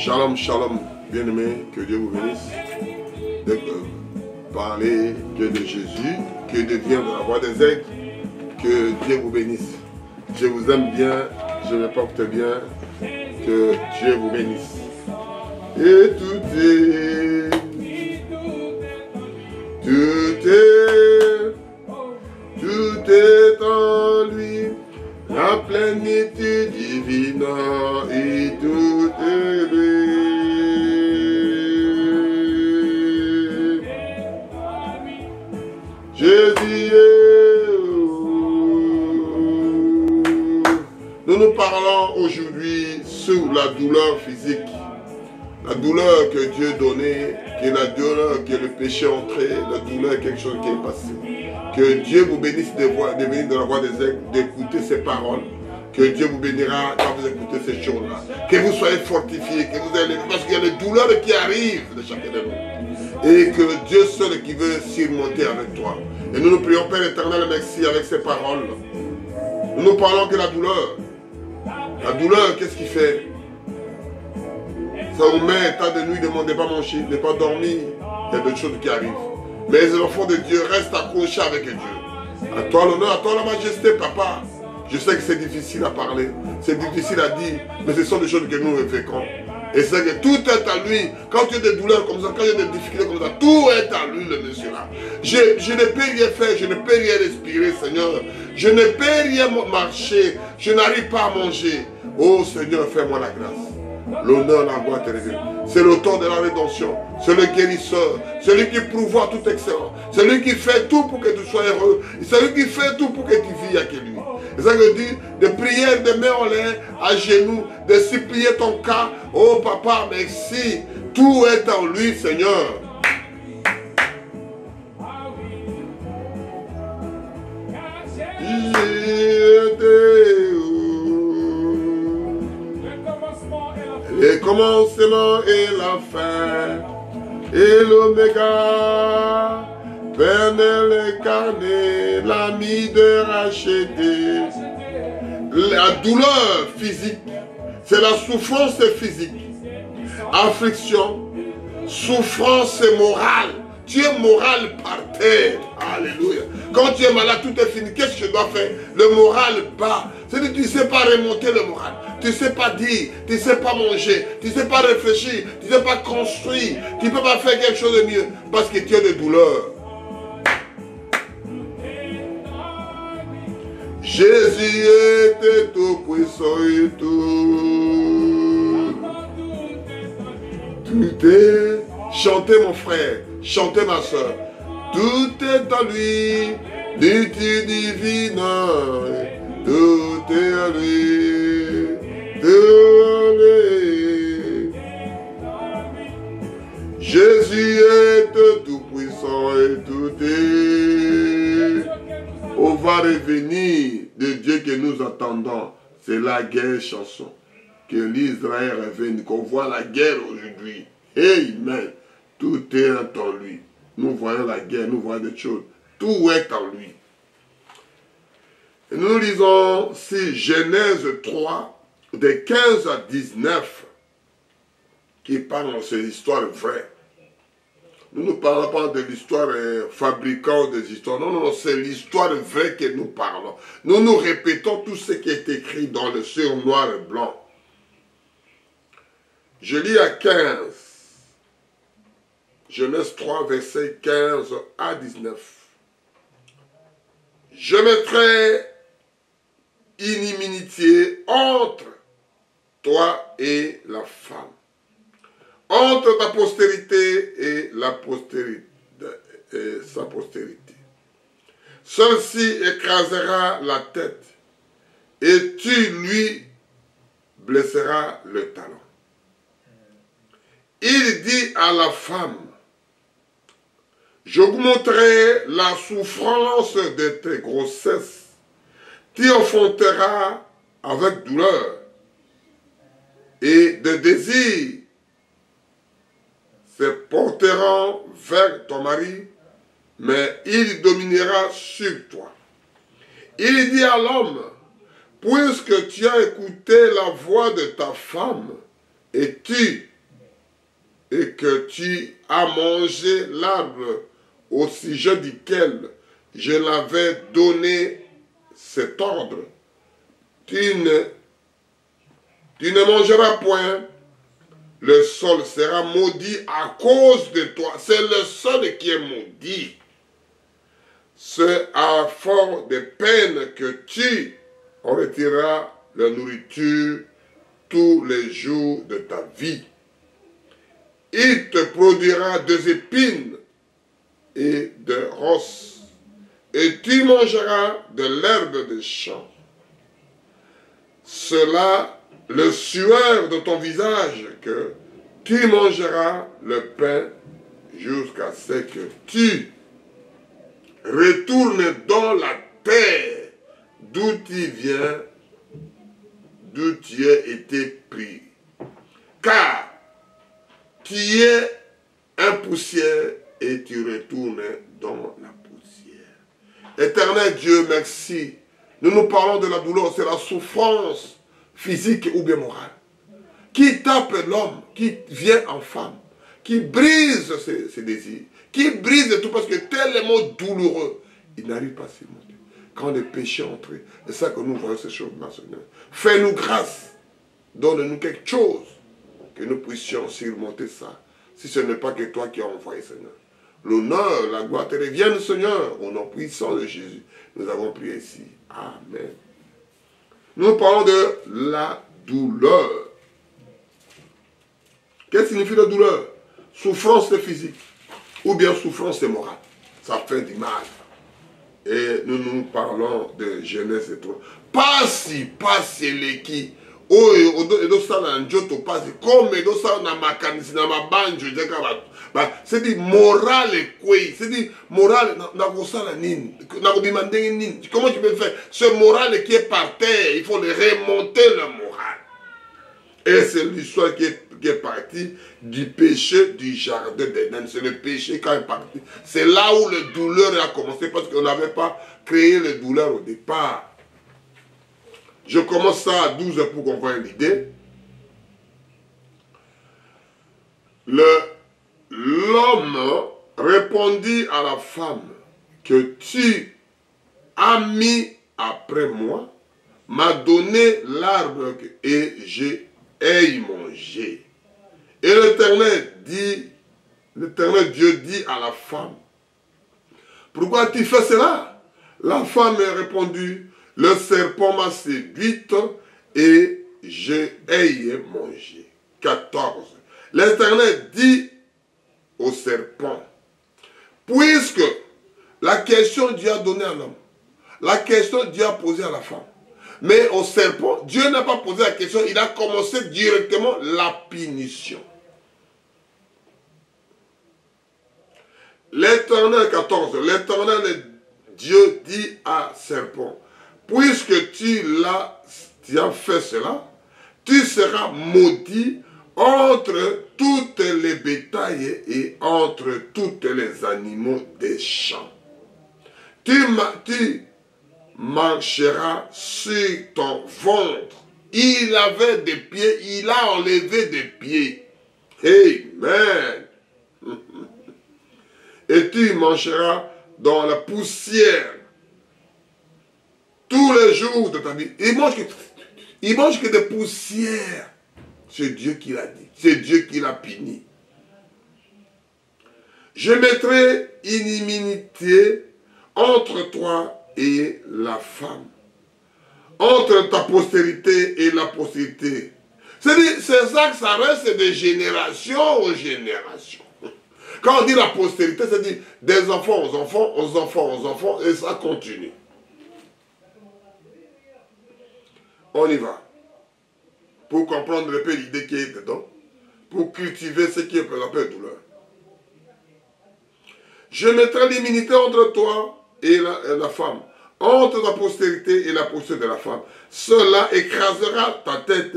Shalom, shalom, bien-aimés, que Dieu vous bénisse. De parler que de Jésus, que de vient de la voix des aigles, que Dieu vous bénisse. Je vous aime bien, je me porte bien, que Dieu vous bénisse. Et tout est en lui, la plénitude divine, et tout est lui. Jésus est. Nous parlons aujourd'hui sur la douleur physique. La douleur que Dieu donnait, qui est la douleur que le péché est entré, la douleur quelque chose qui est passé. Que Dieu vous bénisse de venir de la voix des aigles, d'écouter ces paroles. Que Dieu vous bénira quand vous écoutez ces choses-là. Que vous soyez fortifiés, que vous ayez, parce qu'il y a des douleurs qui arrivent de chacun de nous. Et que Dieu seul qui veut surmonter avec toi. Et nous nous prions, Père éternel, merci avec ces paroles. Nous nous parlons que la douleur. La douleur, qu'est-ce qu'il fait? Ça vous met un tas de nuit, ne demandez pas manger, ne pas dormir. Il y a d'autres choses qui arrivent. Mais les enfants de Dieu restent accrochés avec Dieu. À toi l'honneur, à toi la majesté, papa. Je sais que c'est difficile à parler, c'est difficile à dire, mais ce sont des choses que nous effectuons. Et c'est que tout est à lui. Quand tu as des douleurs comme ça, quand tu as des difficultés comme ça, tout est à lui, le monsieur là. Je ne peux rien faire, je ne peux rien respirer, Seigneur. Je ne peux rien marcher, je n'arrive pas à manger. Oh Seigneur, fais-moi la grâce. L'honneur, la gloire te revient. C'est l'auteur de la rédemption, c'est le guérisseur, celui qui pourvoit tout excellent, celui qui fait tout pour que tu sois heureux, celui qui fait tout pour que tu vives avec lui. C'est ça que je dis, de prier, de mettre en l'air, à genoux, de supplier ton cas. Oh papa, merci. Tout est en lui, Seigneur. Le commencement et la fin, et l'oméga, Pernel incarné, l'ami de racheter. La douleur physique, c'est la souffrance physique, affliction, souffrance morale. Tu es moral par terre. Alléluia. Quand tu es malade, tout est fini. Qu'est-ce que tu dois faire? Le moral bas. C'est-à-dire que tu ne sais pas remonter le moral. Tu ne sais pas dire. Tu ne sais pas manger. Tu ne sais pas réfléchir. Tu ne sais pas construire. Tu ne peux pas faire quelque chose de mieux. Parce que tu as des douleurs. Jésus était tout puissant et tout. Tout est. Chantez mon frère. Chantez ma soeur. Tout est en lui, l'utilité divine, tout est en lui, tout en lui. Jésus est tout puissant et tout est. On va revenir de Dieu que nous attendons. C'est la guerre chanson. Que l'Israël revienne, qu'on voit la guerre aujourd'hui. Amen. Tout est en lui. Nous voyons la guerre, nous voyons des choses. Tout est en lui. Et nous lisons si Genèse 3, de 15 à 19, qui parle de cette histoire vraie. Nous ne parlons pas de l'histoire fabriquant des histoires. Non, non, c'est l'histoire vraie que nous parlons. Nous nous répétons tout ce qui est écrit dans le sur noir et blanc. Je lis à 15. Genèse 3, versets 15 à 19. Je mettrai inimitié entre toi et la femme, entre ta postérité et la postérité, et sa postérité. Celle-ci écrasera la tête et tu lui blesseras le talon. Il dit à la femme, j'augmenterai la souffrance de tes grossesses, tu enfanteras avec douleur et de désir se porteront vers ton mari, mais il dominera sur toi. Il dit à l'homme, puisque tu as écouté la voix de ta femme, et que tu as mangé l'arbre au sujet duquel je l'avais donné cet ordre, tu ne mangeras point, le sol sera maudit à cause de toi. C'est le sol qui est maudit. C'est à force de peine que tu en retireras la nourriture tous les jours de ta vie. Il te produira des épines et de ros, et tu mangeras de l'herbe des champs. Cela, le sueur de ton visage, que tu mangeras le pain jusqu'à ce que tu retournes dans la terre d'où tu viens, d'où tu as été pris. Car tu es un poussière et tu retournes dans la poussière. Éternel Dieu, merci. Nous parlons de la douleur, c'est la souffrance physique ou bien morale, qui tape l'homme, qui vient en femme, qui brise ses désirs, qui brise tout parce que tellement douloureux, il n'arrive pas à surmonter. Quand le péché est entré, c'est ça que nous voyons ces choses-là, Seigneur. Fais-nous grâce, donne-nous quelque chose, que nous puissions surmonter ça, si ce n'est pas que toi qui as envoyé, Seigneur. L'honneur, la gloire te reviennent, Seigneur, au nom puissant de Jésus. Nous avons prié ici. Amen. Nous parlons de la douleur. Qu'est-ce que signifie la douleur? Souffrance physique ou bien souffrance morale. Ça fait du mal. Et nous parlons de Genèse et tout. Pas si les qui. C'est dit moral et quoi? C'est dit moral. Comment tu peux faire? Ce moral qui est par terre, il faut le remonter le moral. Et c'est l'histoire qui est partie du péché du jardin d'Éden. C'est le péché qui est parti. C'est là où le douleur a commencé parce qu'on n'avait pas créé le douleur au départ. Je commence ça à 12 pour qu'on voie l'idée. L'homme répondit à la femme que tu as mis après moi, m'a donné l'arbre et j'ai mangé. Et l'Éternel Dieu dit à la femme, pourquoi tu fais cela? La femme a répondu, le serpent m'a séduite et j'ai mangé. 14. L'Éternel dit au serpent, puisque la question Dieu a donnée à l'homme, la question Dieu a posée à la femme, mais au serpent, Dieu n'a pas posé la question, il a commencé directement la punition. L'Éternel, 14, l'Éternel Dieu dit à serpent, puisque tu as fait cela, tu seras maudit entre toutes les bétails et entre tous les animaux des champs. Tu marcheras sur ton ventre. Il avait des pieds, il a enlevé des pieds. Amen. Et tu marcheras dans la poussière tous les jours de ta vie. Il mange que des poussières. C'est Dieu qui l'a dit. C'est Dieu qui l'a puni. Je mettrai inimitié entre toi et la femme, entre ta postérité et la postérité. C'est ça que ça reste de génération en génération. Quand on dit la postérité, c'est-à-dire des enfants aux enfants, aux enfants aux enfants, et ça continue. On y va. Pour comprendre un peu l'idée qui est dedans, pour cultiver ce qui est la paix et douleur. Je mettrai l'immunité entre toi et la femme, entre ta postérité et la postérité de la femme. Cela écrasera ta tête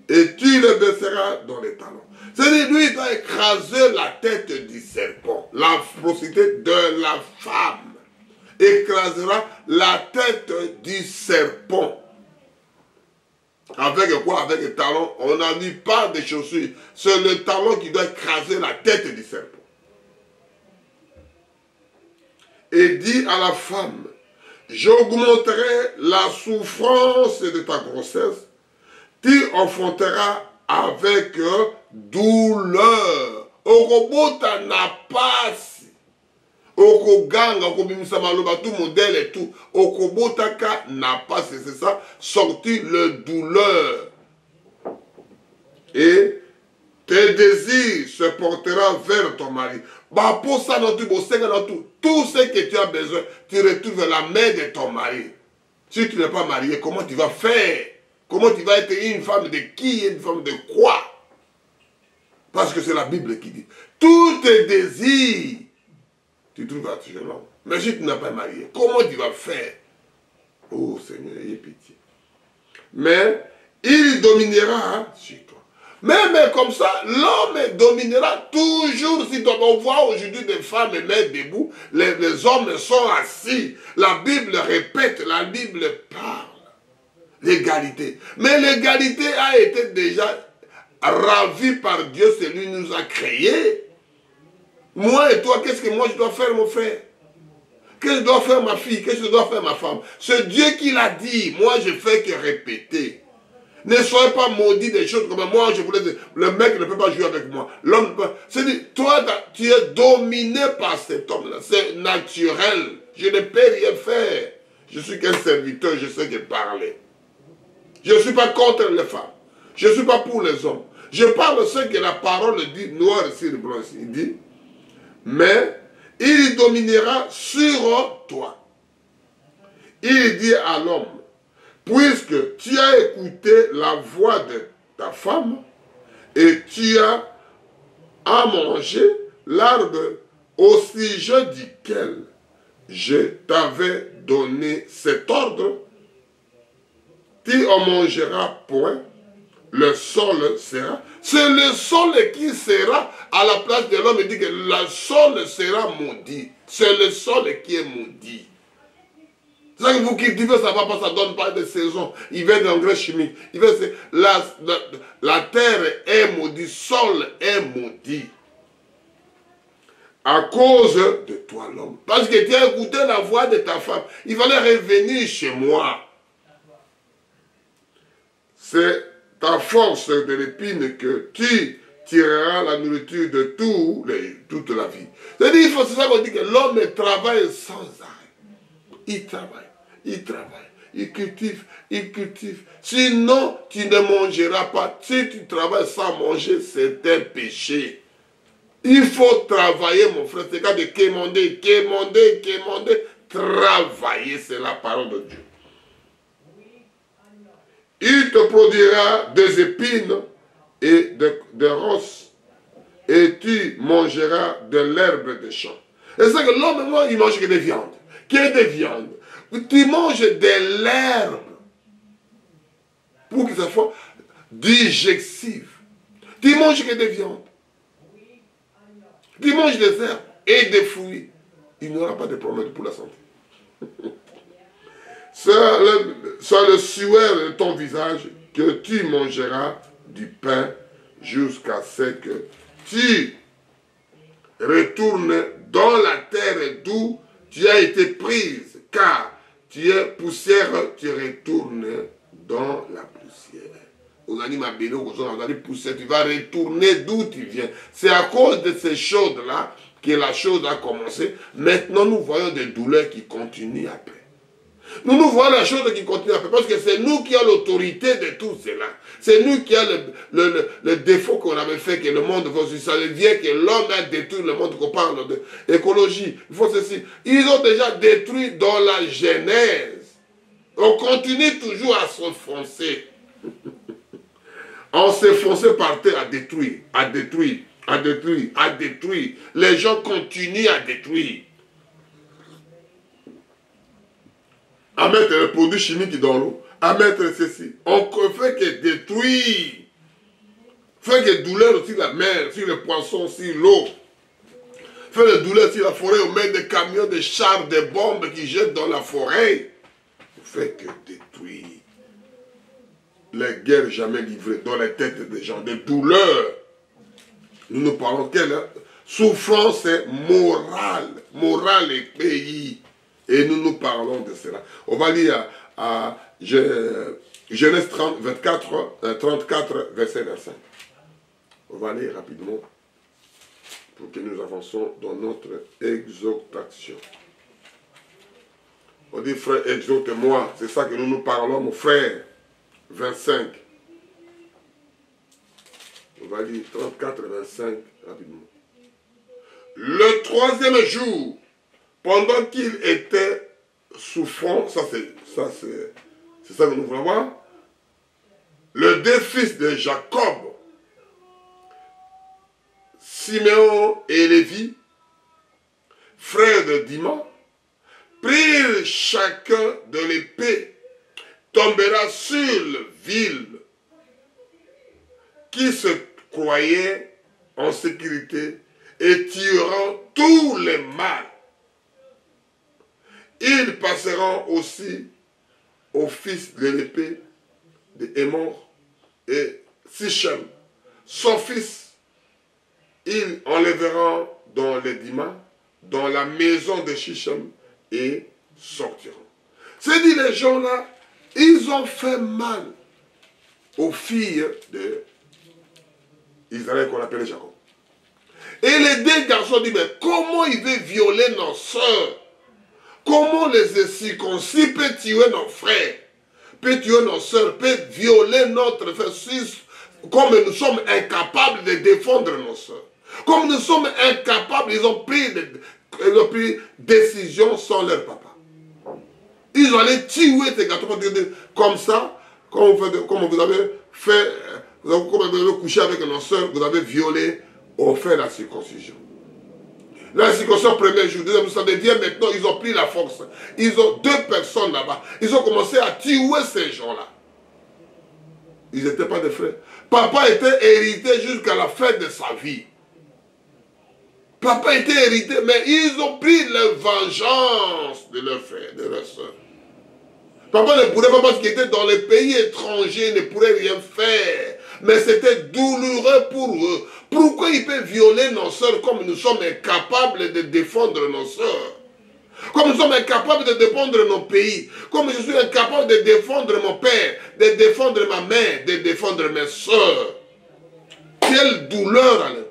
et tu le baisseras dans les talons. C'est-à-dire, lui, il va écraser la tête du serpent. La postérité de la femme écrasera la tête du serpent. Avec quoi? Avec les talons. On n'a mis pas de chaussures. C'est le talon qui doit écraser la tête du serpent. Et dit à la femme, j'augmenterai la souffrance de ta grossesse, tu enfanteras avec douleur. Okobota n'a pas si. Okoganga, okobimisa maloba, tout modèle et tout. Okobota ka n'a pas si. C'est ça, sortir le douleur. Et tes désirs se porteront vers ton mari. Bah, pour ça, tout ce que tu as besoin, tu retrouves la main de ton mari. Si tu n'es pas marié, comment tu vas faire? Comment tu vas être une femme de qui? Une femme de quoi? Parce que c'est la Bible qui dit. Tous tes désirs, tu trouves à ce genre. Mais si tu n'es pas marié, comment tu vas faire? Oh Seigneur, ayez pitié. Mais il dominera sur toi. Mais comme ça, l'homme dominera toujours. Si on voit aujourd'hui des femmes mettre debout, les hommes sont assis. La Bible répète, la Bible parle. L'égalité. Mais l'égalité a été déjà ravie par Dieu, c'est lui qui nous a créés. Moi et toi, qu'est-ce que moi je dois faire, mon frère? Qu'est-ce que je dois faire, ma fille? Qu'est-ce que je dois faire, ma femme? C'est Dieu qui l'a dit. Moi, je fais que répéter. Ne soyez pas maudits des choses comme moi, je voulais dire, le mec ne peut pas jouer avec moi. L'homme ne peut pas. C'est-à-dire, toi, tu es dominé par cet homme-là. C'est naturel. Je ne peux rien faire. Je suis qu'un serviteur, je sais que parler. Je ne suis pas contre les femmes. Je ne suis pas pour les hommes. Je parle de ce que la parole dit, noir sur blanc. Il dit, mais il dominera sur toi. Il dit à l'homme, puisque tu as écouté la voix de ta femme et tu as à manger l'arbre au sujet duquel je t'avais donné cet ordre, tu en mangeras point, le sol sera. C'est le sol qui sera à la place de l'homme. Il dit que le sol sera maudit. C'est le sol qui est maudit. C'est ça que vous cultivez, ça va pas, ça donne pas de saison. Il vient d'engrais chimiques. La terre est maudite, le sol est maudit. À cause de toi, l'homme. Parce que tu as écouté la voix de ta femme. Il fallait revenir chez moi. C'est ta force de l'épine que tu tireras la nourriture de toute la vie. C'est-à-dire, c'est ça qu'on dit que l'homme travaille sans arrêt. Il travaille, il travaille, il cultive, il cultive. Sinon, tu ne mangeras pas. Si tu travailles sans manger, c'est un péché. Il faut travailler, mon frère. C'est quand de quémander, travailler, c'est la parole de Dieu. Il te produira des épines et des ronces, et tu mangeras de l'herbe des champs. Et c'est que l'homme, moi, il mange que des viandes. Que des viandes. Tu manges de l'herbe pour que ça soit digestif. Tu manges que des viandes. Tu manges des herbes et des fruits. Il n'y aura pas de problème pour la santé. C'est le sueur de ton visage que tu mangeras du pain jusqu'à ce que tu retournes dans la terre d'où tu as été prise, car tu es poussière, tu retournes dans la poussière. Tu vas retourner d'où tu viens. C'est à cause de ces choses-là que la chose a commencé. Maintenant, nous voyons des douleurs qui continuent après. Nous voyons la chose qui continue après, parce que c'est nous qui avons l'autorité de tout cela. C'est nous qui avons le défaut qu'on avait fait, que le monde veut. Ça devient que l'homme a détruit le monde, qu'on parle d'écologie. Il faut ceci. Ils ont déjà détruit dans la Genèse. On continue toujours à s'enfoncer. On s'enfonce par terre à détruire, à détruire, à détruire, à détruire. Les gens continuent à détruire. À mettre les produits chimiques dans l'eau, à mettre ceci. On fait que détruire. Fait que douleur sur la mer, sur les poissons, sur l'eau. Fait des douleurs sur la forêt, on met des camions, des chars, des bombes qui jettent dans la forêt. On fait que détruire. Les guerres jamais livrées dans les têtes des gens, des douleurs. Nous parlons de quelle souffrance morale, morale et pays. Et nous parlons de cela. On va lire à Genèse 34, verset 25. On va lire rapidement pour que nous avancions dans notre exhortation. On dit, frère, exhorte-moi. C'est ça que nous parlons, mon frère. 25. On va lire 34, 25 rapidement. Le troisième jour, pendant qu'il était souffrant, ça c'est ça que nous voulons voir, le deux fils de Jacob, Siméon et Lévi, frères de Dima, prirent chacun de l'épée, tombera sur la ville qui se croyait en sécurité et tueront tous les mâles. Ils passeront aussi au fils de l'épée de Hémor et Sichem, son fils. Ils enlèveront dans les Dima, dans la maison de Sichem, et sortiront. C'est dit, les gens là, ils ont fait mal aux filles d'Israël qu'on appelait Jacob. Et les deux garçons disent, mais comment il veut violer nos soeurs? Comment les circoncis peuvent tuer nos frères, peuvent tuer nos soeurs, peuvent violer notre frère, comme nous sommes incapables de défendre nos soeurs. Comme nous sommes incapables, ils ont pris décision sans leur papa. Ils ont allé tuer ces garçons comme ça, comme vous avez fait, comme vous avez couché avec nos soeurs, vous avez violé, on fait la circoncision. La circoncision, premier jour, deuxième jour, ça devient maintenant, ils ont pris la force. Ils ont deux personnes là-bas. Ils ont commencé à tuer ces gens-là. Ils n'étaient pas des frères. Papa était hérité jusqu'à la fin de sa vie. Papa était hérité, mais ils ont pris la vengeance de leurs frères, de leurs soeurs. Papa ne pourrait pas, parce qu'il était dans les pays étrangers, ne pourrait rien faire. Mais c'était douloureux pour eux. Pourquoi ils peuvent violer nos soeurs comme nous sommes incapables de défendre nos soeurs? Comme nous sommes incapables de défendre nos pays. Comme je suis incapable de défendre mon père, de défendre ma mère, de défendre mes soeurs. Quelle douleur à l'intérieur.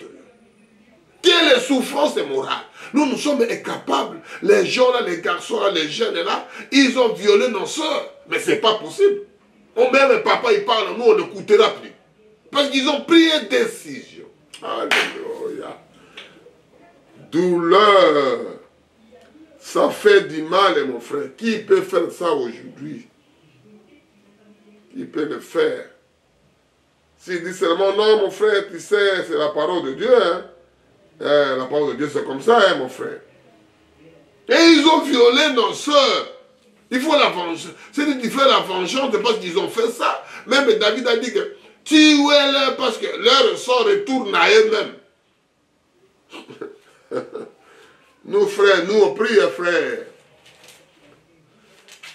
Quelle souffrance morale. Nous sommes incapables. Les gens là, les garçons là, les jeunes là, ils ont violé nos soeurs. Mais ce n'est pas possible. Même papa, il parle, nous, on n'écoutera plus. Parce qu'ils ont pris une décision. Alléluia. Douleur. Ça fait du mal, mon frère. Qui peut faire ça aujourd'hui? Qui peut le faire? S'il dit seulement, non, mon frère, tu sais, c'est la parole de Dieu. Hein? La parole de Dieu, c'est comme ça, hein, mon frère. Et ils ont violé nos soeurs. Il faut la vengeance. C'est-à-dire faire la vengeance parce qu'ils ont fait ça. Même David a dit que tuez-les parce que leur sang retourne à eux-mêmes. Nous, frères, nous, on prie, frères.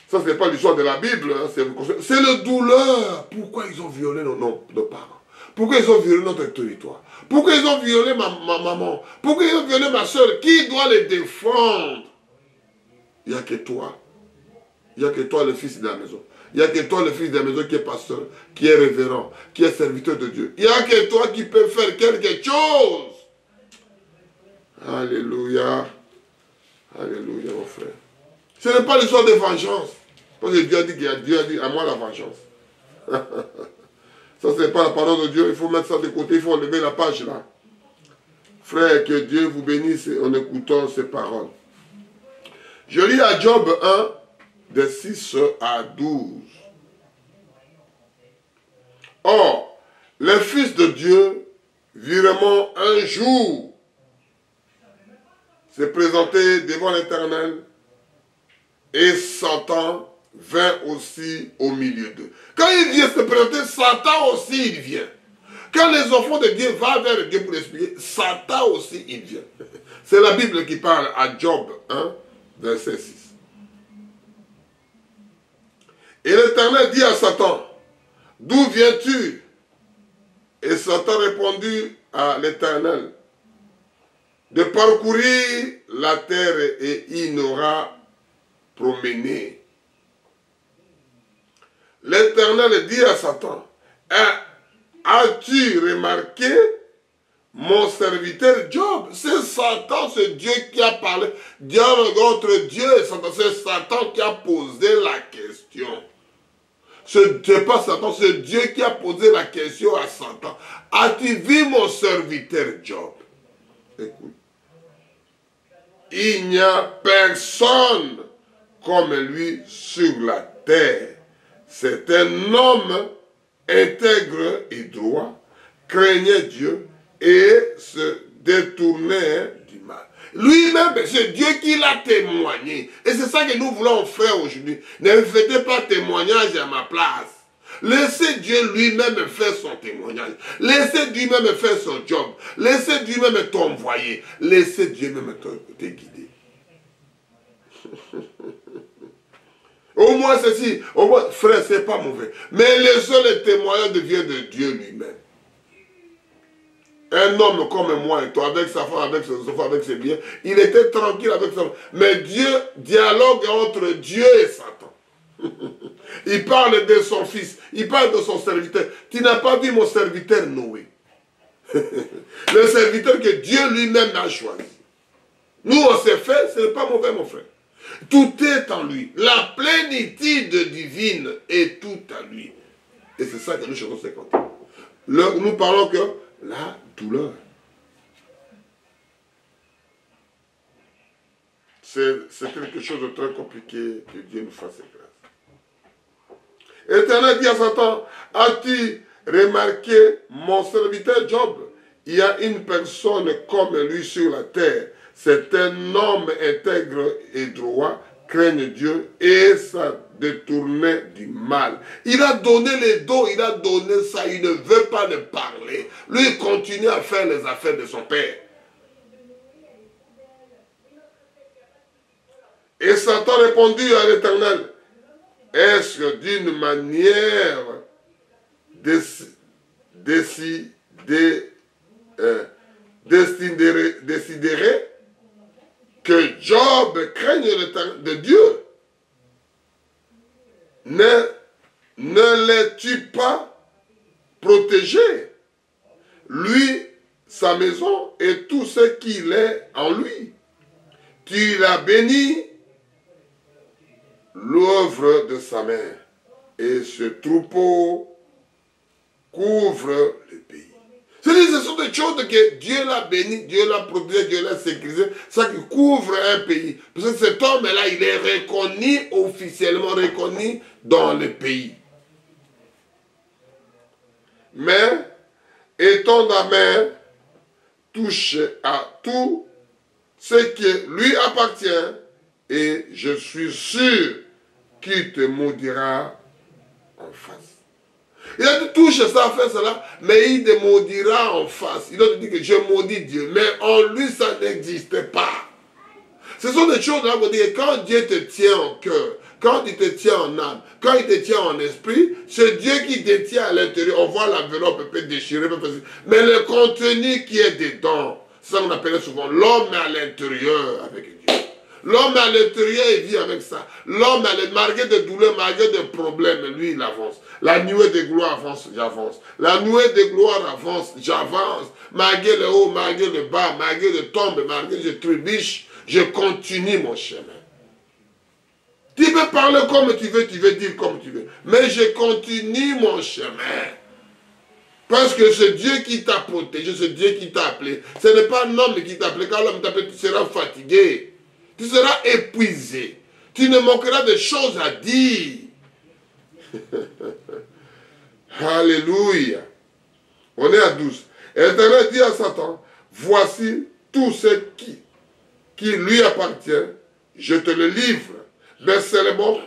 Ça, ce n'est pas l'histoire de la Bible. Hein, c'est le douleur. Pourquoi ils ont violé nos parents? Pourquoi ils ont violé notre territoire? Pourquoi ils ont violé ma maman? Pourquoi ils ont violé ma soeur? Qui doit les défendre? Il n'y a que toi. Il n'y a que toi, le fils de la maison. Il n'y a que toi, le fils de la maison, qui est pasteur, qui est révérend, qui est serviteur de Dieu. Il n'y a que toi qui peux faire quelque chose. Alléluia. Alléluia, mon frère. Ce n'est pas l'histoire de vengeance. Parce que Dieu a dit à moi la vengeance. Ça, ce n'est pas la parole de Dieu. Il faut mettre ça de côté. Il faut enlever la page là. Frère, que Dieu vous bénisse en écoutant ces paroles. Je lis à Job 1, de 6 à 12. Or, le Fils de Dieu, virement un jour, s'est présenté devant l'Éternel et Satan vint aussi au milieu d'eux. Quand il vient se présenter, Satan aussi il vient. Quand les enfants de Dieu vont vers Dieu pour l'expliquer, Satan aussi il vient. C'est la Bible qui parle à Job 1, verset 6. Et l'Éternel dit à Satan, d'où viens-tu? Et Satan répondit à l'Éternel, de parcourir la terre et il n'aura promené. L'Éternel dit à Satan, as-tu remarqué mon serviteur Job? C'est Satan, c'est Dieu qui a parlé. Dialogue entre Dieu et Satan, c'est Satan qui a posé la question. Ce n'est pas Satan, c'est Dieu qui a posé la question à Satan. As-tu vu mon serviteur Job? Écoute. Il n'y a personne comme lui sur la terre. C'est un homme intègre et droit, craignait Dieu et se détournait du mal. Lui-même, c'est Dieu qui l'a témoigné. Et c'est ça que nous voulons faire aujourd'hui. Ne faites pas témoignage à ma place. Laissez Dieu lui-même faire son témoignage. Laissez Dieu même faire son job. Laissez Dieu même t'envoyer. Laissez Dieu même te guider. Au moins ceci, au moins, frère, c'est pas mauvais. Mais le seul témoignage vient de Dieu lui-même. Un homme comme moi et toi, avec sa femme, avec ses enfants, avec ses biens, il était tranquille avec sa femme. Mais Dieu dialogue entre Dieu et Satan. Il parle de son fils, il parle de son serviteur. Tu n'as pas vu mon serviteur Noé. Le serviteur que Dieu lui-même a choisi. Nous, on s'est fait, ce n'est pas mauvais, mon frère. Tout est en lui. La plénitude divine est tout à lui. Et c'est ça que nous chantons 50. Nous parlons que la douleur. C'est quelque chose de très compliqué que Dieu nous fasse grâce. Éternel dit à Satan, as-tu remarqué mon serviteur Job? Il y a une personne comme lui sur la terre. C'est un homme intègre et droit, craigne Dieu et ça détournait du mal. Il a donné les dons, il a donné ça, il ne veut pas ne parler. Lui, il continue à faire les affaires de son père. Et Satan répondit à l'Éternel, est-ce que d'une manière déciderait que Job craigne de Dieu? Ne l'es-tu pas protégé? Lui, sa maison et tout ce qu'il est en lui. Tu l'as béni, l'œuvre de sa main, et ce troupeau couvre le pays. Ce sont des choses que Dieu l'a béni, Dieu l'a protégé, Dieu l'a sécurisé, ça qui couvre un pays. Parce que cet homme-là, il est reconnu, officiellement reconnu dans le pays. Mais, étant ta main, touche à tout ce qui lui appartient, et je suis sûr qu'il te maudira en face. Il a dit, touche ça, fait cela, mais il te maudira en face. Il a dit que je maudis Dieu, mais en lui, ça n'existe pas. Ce sont des choses là qu'on dit que quand Dieu te tient en cœur, quand il te tient en âme, quand il te tient en esprit, c'est Dieu qui te tient à l'intérieur. On voit l'enveloppe peut déchirer, mais le contenu qui est dedans, ça on appelle souvent l'homme à l'intérieur avec Dieu. L'homme à l'intérieur, il vit avec ça. L'homme, malgré des douleurs, malgré des problèmes, lui, il avance. La nuée de gloire avance, j'avance. La nuée de gloire avance, j'avance. Malgré le haut, malgré le bas, malgré le tombe, malgré je trébuche, je continue mon chemin. Tu peux parler comme tu veux dire comme tu veux. Mais je continue mon chemin. Parce que c'est Dieu qui t'a protégé, c'est Dieu qui t'a appelé. Ce n'est pas un homme qui t'a appelé. Quand l'homme t'a appelé, tu seras fatigué. Tu seras épuisé. Tu ne manqueras de choses à dire. Alléluia. On est à 12. Et l'Éternel dit à Satan, voici tout ce qui lui appartient, je te le livre. Mais seulement,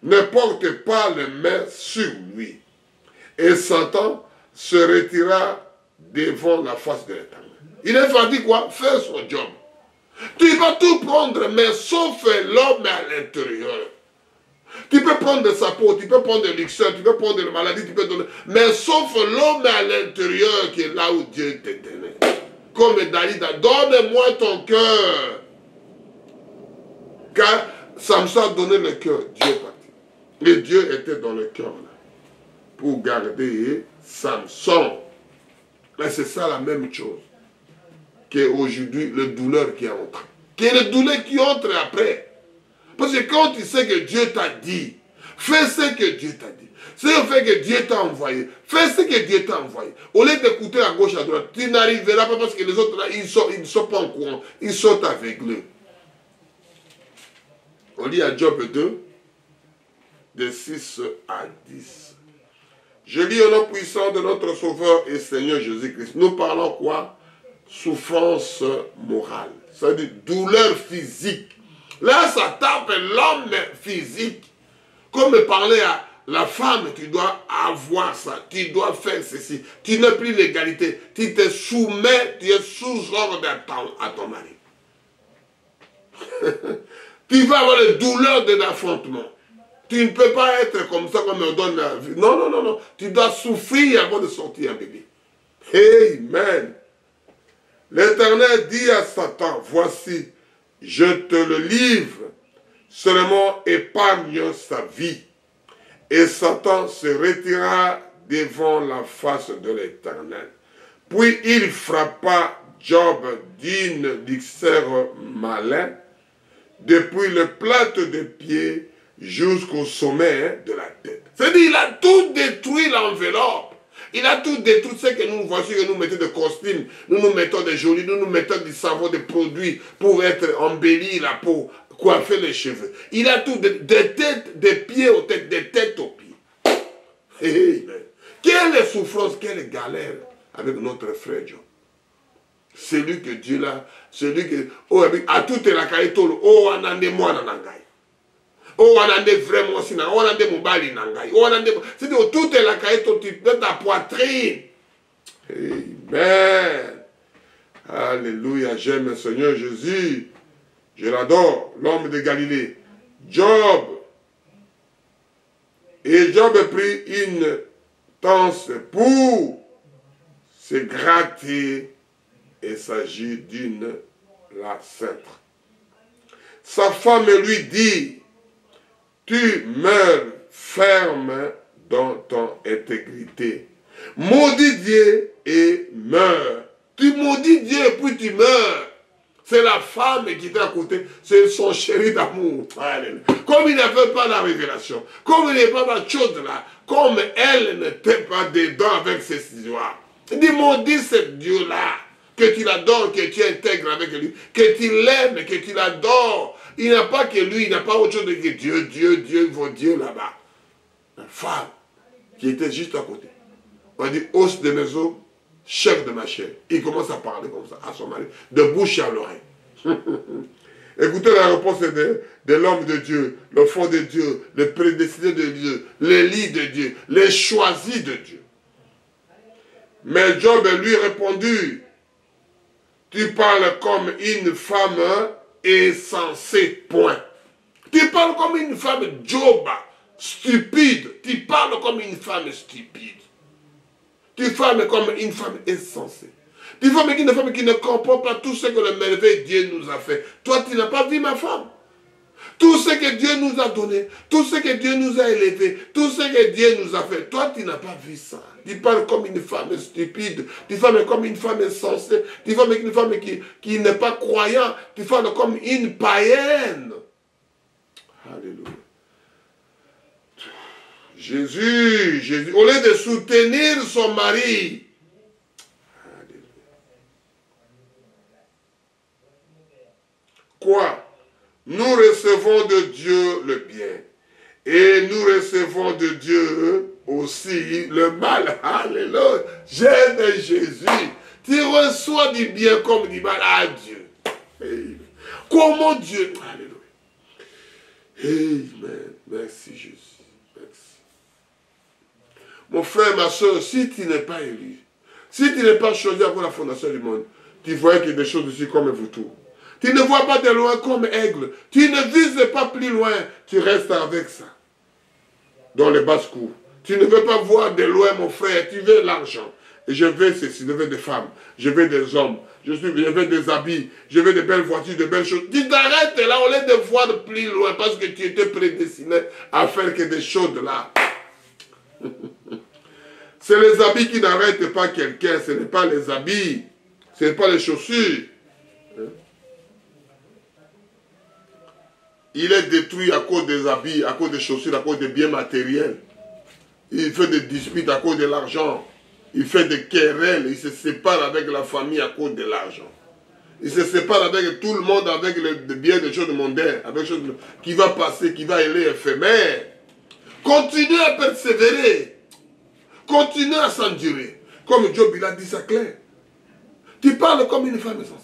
ne porte pas les mains sur lui. Et Satan se retira devant la face de l'Éternel. Il est fatigué quoi? Faire son job. Tu vas tout prendre, mais sauf l'homme à l'intérieur. Tu peux prendre sa peau, tu peux prendre l'ulcère, tu peux prendre la maladie, tu peux donner. Mais sauf l'homme à l'intérieur qui est là où Dieu t'a donné. Comme David a, donne-moi ton cœur. Car Samson a donné le cœur, Dieu est parti. Et Dieu était dans le cœur là. Pour garder Samson. Mais c'est ça la même chose. Qu'aujourd'hui, le douleur qui entre. Qui est le douleur qui entre après. Parce que quand tu sais que Dieu t'a dit, fais ce que Dieu t'a dit. C'est le fait que Dieu t'a envoyé. Fais ce que Dieu t'a envoyé. Au lieu d'écouter à gauche, à droite, tu n'arriveras pas parce que les autres là, ils ne sont pas en courant. Ils sont aveuglés. On lit à Job 2, de 6 à 10. Je lis au nom puissant de notre Sauveur et Seigneur Jésus-Christ. Nous parlons quoi? Souffrance morale. C'est-à-dire douleur physique. Là, ça tape l'homme physique. Comme parlait à la femme, tu dois avoir ça. Tu dois faire ceci. Tu n'as plus l'égalité. Tu te soumets, tu es sous ordre à ton mari. Tu vas avoir les douleurs de l'affrontement. Tu ne peux pas être comme ça, comme on donne la vie. Non, non, non, non. Tu dois souffrir avant de sortir un bébé. Amen. L'Éternel dit à Satan, voici, je te le livre, seulement épargne sa vie. Et Satan se retira devant la face de l'Éternel. Puis il frappa Job d'une luxère malin, depuis le plate de pied jusqu'au sommet de la tête. C'est-à-dire, il a tout détruit l'enveloppe. Il a tout détruit ce que nous voici, que nous mettons des costumes, nous mettons des jolis, nous mettons du savon, des produits pour être embelli la peau, coiffer les cheveux. Il a tout, des têtes, des pieds aux têtes, des têtes aux pieds. Hey, quelle souffrance, quelle galère avec notre frère Job. Celui que Dieu l'a, celui que, oh, à tout est la caïtolo, oh, anande moi nanangai. Oh, anande vraiment si nangai, oh, anande mobali nangai, oh, anande, c'est-à-dire, tout est la caïtolo, tu peux ta poitrine. Amen. Alléluia, j'aime le Seigneur Jésus. Je l'adore, l'homme de Galilée. Job. Et Job prit une tance pour se gratter. Il s'agit d'une lacètre. Sa femme lui dit, tu meurs ferme dans ton intégrité. Maudis Dieu et meurs. Tu maudis Dieu et puis tu meurs. C'est la femme qui est à côté, c'est son chéri d'amour. Comme il n'avait pas la révélation, comme il n'avait pas la chose là, comme elle n'était pas dedans avec ses histoires. Il dit, maudis ce Dieu-là, que tu l'adores, que tu intègres avec lui, que tu l'aimes, que tu l'adores. Il n'a pas que lui, il n'a pas autre chose que Dieu, Dieu, Dieu, vos dieux là-bas. Une femme qui était juste à côté. On dit, os de mes os, chef de ma chair. Il commence à parler comme ça à son mari, de bouche à l'oreille. Écoutez la réponse de l'homme de Dieu, le fond de Dieu, le prédestiné de Dieu, l'élu de Dieu, les choisis de Dieu. Mais Job lui répondit, tu parles comme une femme insensée, point. Tu parles comme une femme Job, stupide. Tu parles comme une femme stupide. Tu parles comme une femme insensée. Tu parles comme une femme qui ne comprend pas tout ce que le merveilleux Dieu nous a fait. Toi, tu n'as pas vu ma femme. Tout ce que Dieu nous a donné, tout ce que Dieu nous a élevé, tout ce que Dieu nous a fait. Toi, tu n'as pas vu ça. Tu parles comme une femme stupide, tu parles comme une femme insensée, tu parles comme une femme qui n'est pas croyante, tu parles comme une païenne. Alléluia. Jésus, au lieu de soutenir son mari, quoi? Nous recevons de Dieu le bien. Et nous recevons de Dieu aussi le mal. Alléluia. J'aime Jésus. Tu reçois du bien comme du mal à Dieu. Amen. Comment Dieu... Alléluia. Amen. Merci Jésus. Merci. Mon frère, ma soeur, si tu n'es pas élu, si tu n'es pas choisi pour la fondation du monde, tu vois qu'il y a des choses ici comme vous tout. Tu ne vois pas de loin comme aigle. Tu ne vises pas plus loin. Tu restes avec ça. Dans les basses-cours. Tu ne veux pas voir de loin, mon frère. Tu veux l'argent. Et je veux ceci. Je veux des femmes. Je veux des hommes. Je veux des habits. Je veux de belles voitures, de belles choses. Tu t'arrêtes là au lieu de voir de plus loin parce que tu étais prédestiné à faire que des choses là. C'est les habits qui n'arrêtent pas quelqu'un. Ce n'est pas les habits. Ce n'est pas les chaussures. Il est détruit à cause des habits, à cause des chaussures, à cause des biens matériels. Il fait des disputes à cause de l'argent. Il fait des querelles. Il se sépare avec la famille à cause de l'argent. Il se sépare avec tout le monde avec les biens des choses mondaines, avec des choses qui va passer, qui va aller éphémère. Continue à persévérer. Continue à s'endurer. Comme Job, il a dit ça clair. Tu parles comme une femme essentielle.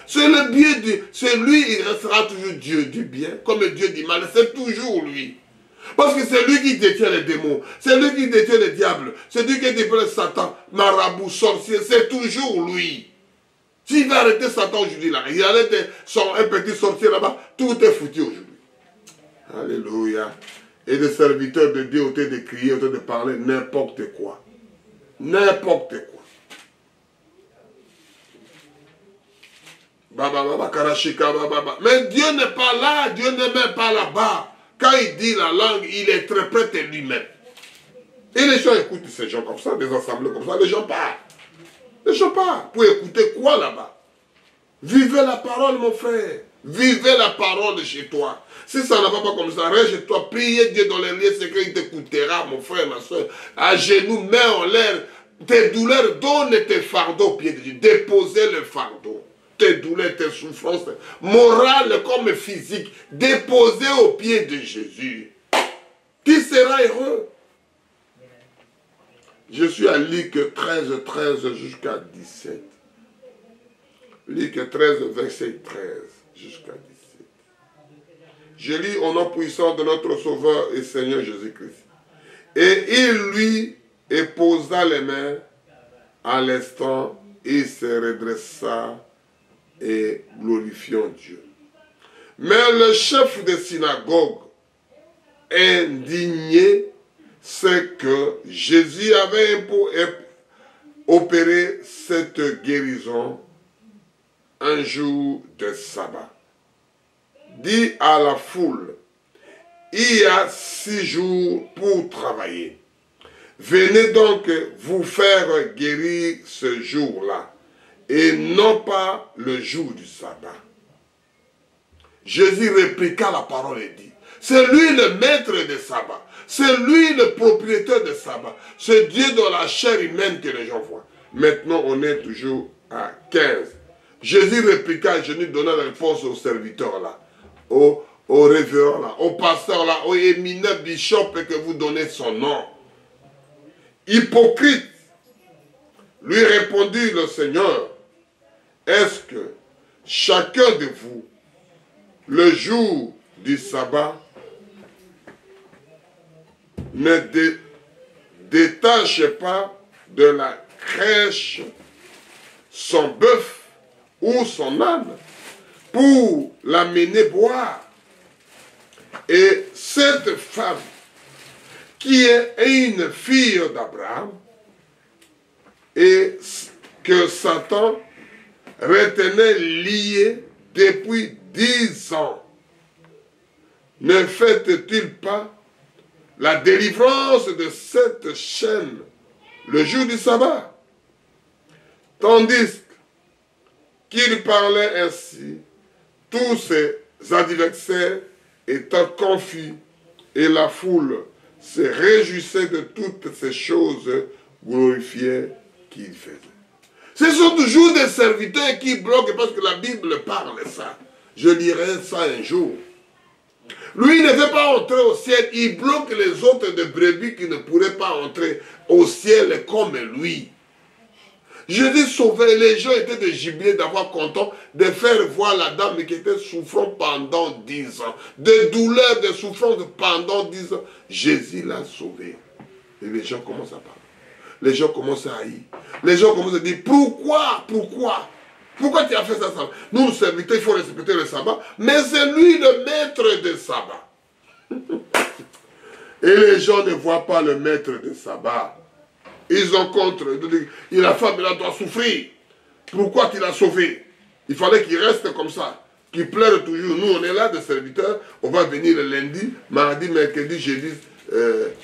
C'est le bien, c'est lui, il restera toujours Dieu du bien, comme Dieu du mal, c'est toujours lui. Parce que c'est lui qui détient les démons, c'est lui qui détient les diables, c'est lui qui détient le Satan, marabout, sorcier, c'est toujours lui. S'il va arrêter Satan aujourd'hui là, il arrête un petit sorcier là-bas, tout est foutu aujourd'hui. Alléluia. Et des serviteurs de Dieu ont été de crier, ont été de parler n'importe quoi. N'importe quoi. Mais Dieu n'est pas là, Dieu n'est même pas là-bas. Quand il dit la langue, il interprète lui-même. Et les gens écoutent ces gens comme ça, des assemblées comme ça, les gens partent. Les gens partent. Pour écouter quoi là-bas? Vivez la parole, mon frère. Vivez la parole chez toi. Si ça ne va pas comme ça, reste chez toi, priez Dieu dans les lieux secrets, il t'écoutera, mon frère, ma soeur. À genoux, mains en l'air, tes douleurs, donne tes fardeaux au pied de Dieu. Déposez le fardeau. Tes douleurs, tes souffrances, morales comme physiques, déposées aux pieds de Jésus. Qui sera heureux? Je suis à Luc 13, 13 jusqu'à 17. Luc 13, verset 13 jusqu'à 17. Je lis au nom puissant de notre Sauveur et Seigneur Jésus-Christ. Et il lui posa les mains à l'instant, il se redressa et glorifiant Dieu. Mais le chef de synagogue, indigné, c'est que Jésus avait opéré cette guérison un jour de sabbat. Dit à la foule, il y a 6 jours pour travailler. Venez donc vous faire guérir ce jour-là, et non pas le jour du sabbat. Jésus répliqua la parole et dit, c'est lui le maître des sabbats, c'est lui le propriétaire des sabbats, c'est Dieu dans la chair humaine que les gens voient. Maintenant, on est toujours à 15. Jésus répliqua, je lui donna la réponse aux serviteurs là, aux révérends là, aux pasteurs là, aux éminents bishops que vous donnez son nom. Hypocrite, lui répondit le Seigneur, est-ce que chacun de vous, le jour du sabbat, ne détache pas de la crèche son bœuf ou son âne pour l'amener boire? Et cette femme, qui est une fille d'Abraham, et que Satan retenait liée depuis 10 ans, ne fête-t-il pas la délivrance de cette chaîne le jour du sabbat? Tandis qu'il parlait ainsi, tous ses adversaires étant confus, et la foule se réjouissait de toutes ces choses glorifiées qu'il faisait. Ce sont toujours des serviteurs qui bloquent, parce que la Bible parle ça. Je lirai ça un jour. Lui, il ne veut pas entrer au ciel, il bloque les autres de brebis qui ne pourraient pas entrer au ciel comme lui. Jésus sauvait, les gens étaient de jubilé d'avoir content de faire voir la dame qui était souffrante pendant 10 ans. De douleurs, de souffrance pendant 10 ans. Jésus l'a sauvé. Et les gens commencent à parler. Les gens commencent à haïr. Les gens commencent à dire, pourquoi tu as fait ça? Nous, serviteurs, il faut respecter le sabbat. Mais c'est lui le maître de sabbat. Et les gens ne voient pas le maître de sabbat. Ils ont contre. La femme là doit souffrir. Pourquoi tu l'as sauvé? Il fallait qu'il reste comme ça. Qu'il pleure toujours. Nous, on est là, des serviteurs. On va venir le lundi, mardi, mercredi, jeudi,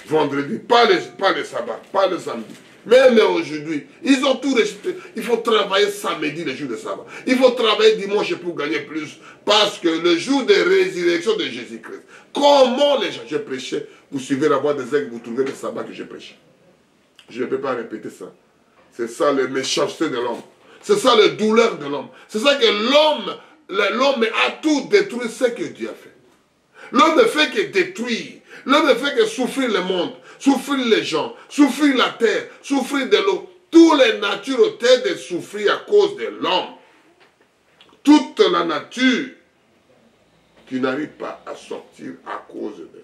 vendredi. Pas le sabbat, pas le samedi. Même aujourd'hui, ils ont tout rejeté. Il faut travailler samedi, le jour de sabbat. Il faut travailler dimanche pour gagner plus. Parce que le jour de résurrection de Jésus-Christ, comment les gens, je prêchais, vous suivez la voie des aigles, vous trouvez le sabbat que je prêchais. Je ne peux pas répéter ça. C'est ça la méchanceté de l'homme. C'est ça la douleur de l'homme. C'est ça que l'homme a tout détruit ce que Dieu a fait. L'homme ne fait que détruire. L'homme ne fait que souffrir le monde, souffrir les gens, souffrir la terre, souffrir de l'eau. Toutes les natures ont été de souffrir à cause de l'homme. Toute la nature qui n'arrive pas à sortir à cause de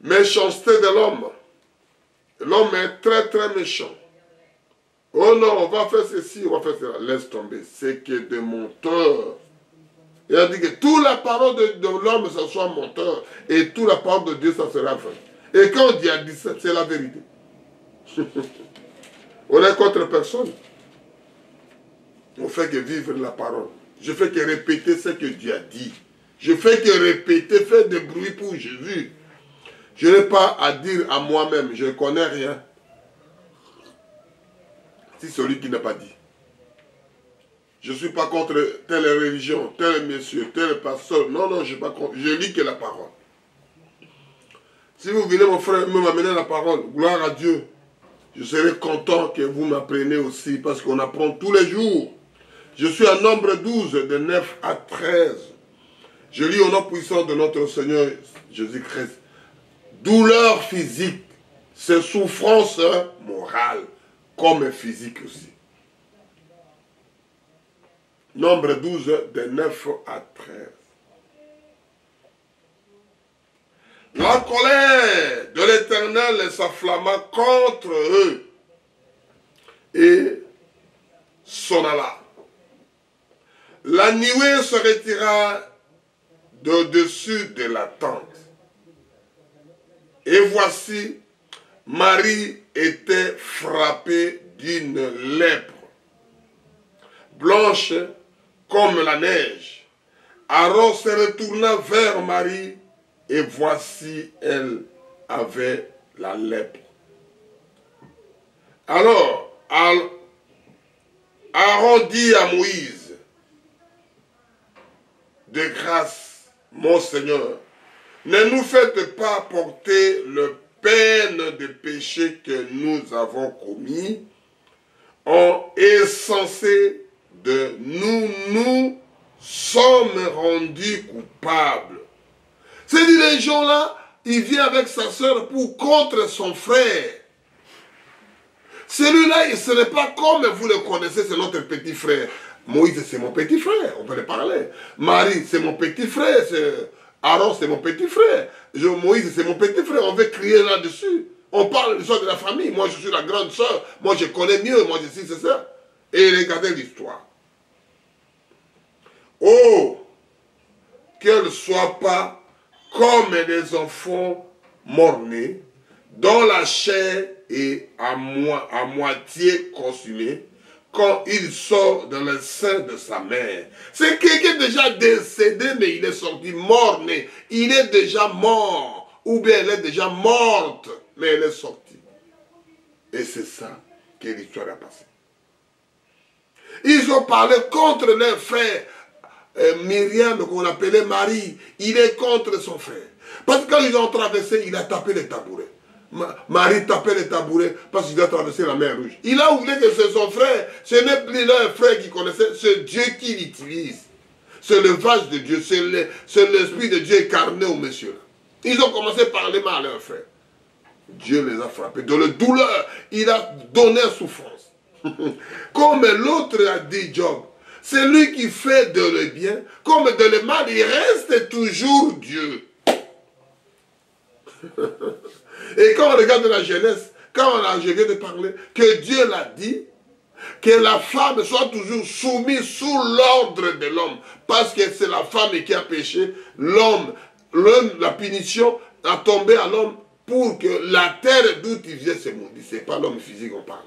méchanceté de l'homme. L'homme est très très méchant. Oh non, on va faire ceci, on va faire cela. Laisse tomber. C'est que de menteur. Il a dit que toute la parole de l'homme, ça soit menteur. Et toute la parole de Dieu, ça sera vrai. Et quand Dieu a dit ça, c'est la vérité. On est contre personne. On fait que vivre la parole. Je fais que répéter ce que Dieu a dit. Je fais que répéter, faire des bruits pour Jésus. Je n'ai pas à dire à moi-même, je ne connais rien. C'est celui qui n'a pas dit. Je ne suis pas contre telle religion, tel monsieur, tel pasteur. Non, non, je ne suis pas contre. Je lis que la parole. Si vous venez, mon frère, m'amener la parole, gloire à Dieu, je serai content que vous m'appreniez aussi, parce qu'on apprend tous les jours. Je suis à Nombre 12, de 9 à 13. Je lis au nom puissant de notre Seigneur Jésus-Christ. Douleur physique, c'est souffrance morale, comme physique aussi. Nombre 12, de 9 à 13. La colère de l'Éternel s'enflamma contre eux et s'en alla. La nuée se retira de-dessus de la tente. Et voici, Marie était frappée d'une lèpre, blanche comme la neige. Aaron se retourna vers Marie, et voici, elle avait la lèpre. Alors, Aaron dit à Moïse, de grâce, mon Seigneur, ne nous faites pas porter le peine de péché que nous avons commis. On est censé de nous sommes rendus coupables. C'est-à-dire les gens là, il vient avec sa soeur pour contre son frère. Celui-là, ce n'est pas comme vous le connaissez, c'est notre petit frère. Moïse, c'est mon petit frère, on peut le parler. Marie, c'est mon petit frère. Aaron, c'est mon petit frère. Moïse, c'est mon petit frère. On veut crier là-dessus. On parle de l'histoire de la famille. Moi, je suis la grande soeur. Moi, je connais mieux. Moi, je suis, c'est ça. Et regardez l'histoire. Oh, qu'elle ne soit pas comme des enfants morts-nés, dont la chair est à moitié consumée, quand il sort dans le sein de sa mère. C'est quelqu'un déjà décédé, mais il est sorti mort-né. Il est déjà mort, ou bien elle est déjà morte, mais elle est sortie. Et c'est ça que l'histoire a passé. Ils ont parlé contre leur frère. Myriam, qu'on appelait Marie, il est contre son frère. Parce que quand ils ont traversé, il a tapé les tabourets. Marie tapait les tabourets parce qu'il a traversé la mer Rouge. Il a oublié que c'est son frère. Ce n'est plus leur frère qui connaissait, c'est Dieu qui l'utilise. C'est le vase de Dieu, c'est l'esprit de Dieu incarné au monsieur. Ils ont commencé à parler mal à leur frère. Dieu les a frappés. Dans la douleur, il a donné souffrance. Comme l'autre a dit Job, c'est lui qui fait de le bien, comme de le mal, il reste toujours Dieu. Et quand on regarde la Genèse, je viens de parler, que Dieu l'a dit, que la femme soit toujours soumise sous l'ordre de l'homme, parce que c'est la femme qui a péché, l'homme, la punition a tombé à l'homme pour que la terre d'où il vient se maudit. Ce n'est pas l'homme physique qu'on parle.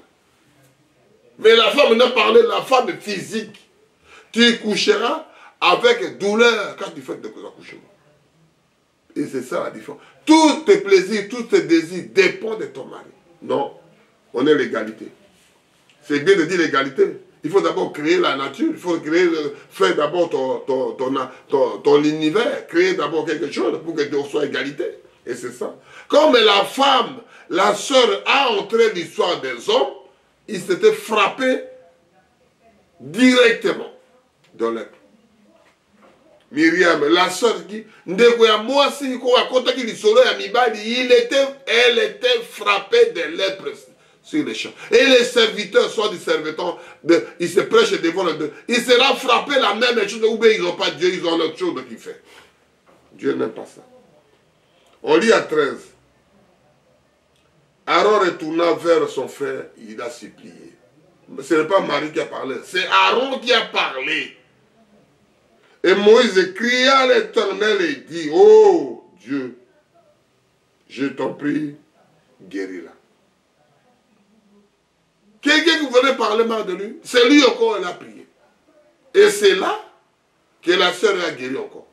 Mais la femme, on a parlé de la femme physique. Tu coucheras avec douleur quand tu fais de accouchements. Et c'est ça la différence. Tous tes plaisirs, tous tes désirs dépendent de ton mari. Non, on est l'égalité. C'est bien de dire l'égalité. Il faut d'abord créer la nature, il faut faire d'abord ton univers, créer d'abord quelque chose pour que Dieu soit égalité. Et c'est ça. Comme la femme, la sœur a entré l'histoire des hommes, ils s'étaient frappés directement dans l'être. Myriam, la sœur qui, elle était frappée de lèpre sur les champs. Et les serviteurs, soit des serviteurs, ils se prêchent devant les deux. Ils seront frappés la même chose, ou bien ils n'ont pas Dieu, ils ont autre chose qu'ils font. Dieu n'aime pas ça. On lit à 13. Aaron retourna vers son frère, il a supplié. Ce n'est pas Marie qui a parlé, c'est Aaron qui a parlé. Et Moïse cria à l'Éternel et dit, oh Dieu, je t'en prie, guéris-la. Quelqu'un qui venait parler mal de lui, c'est lui encore qui a prié. Et c'est là que la sœur a guéri encore.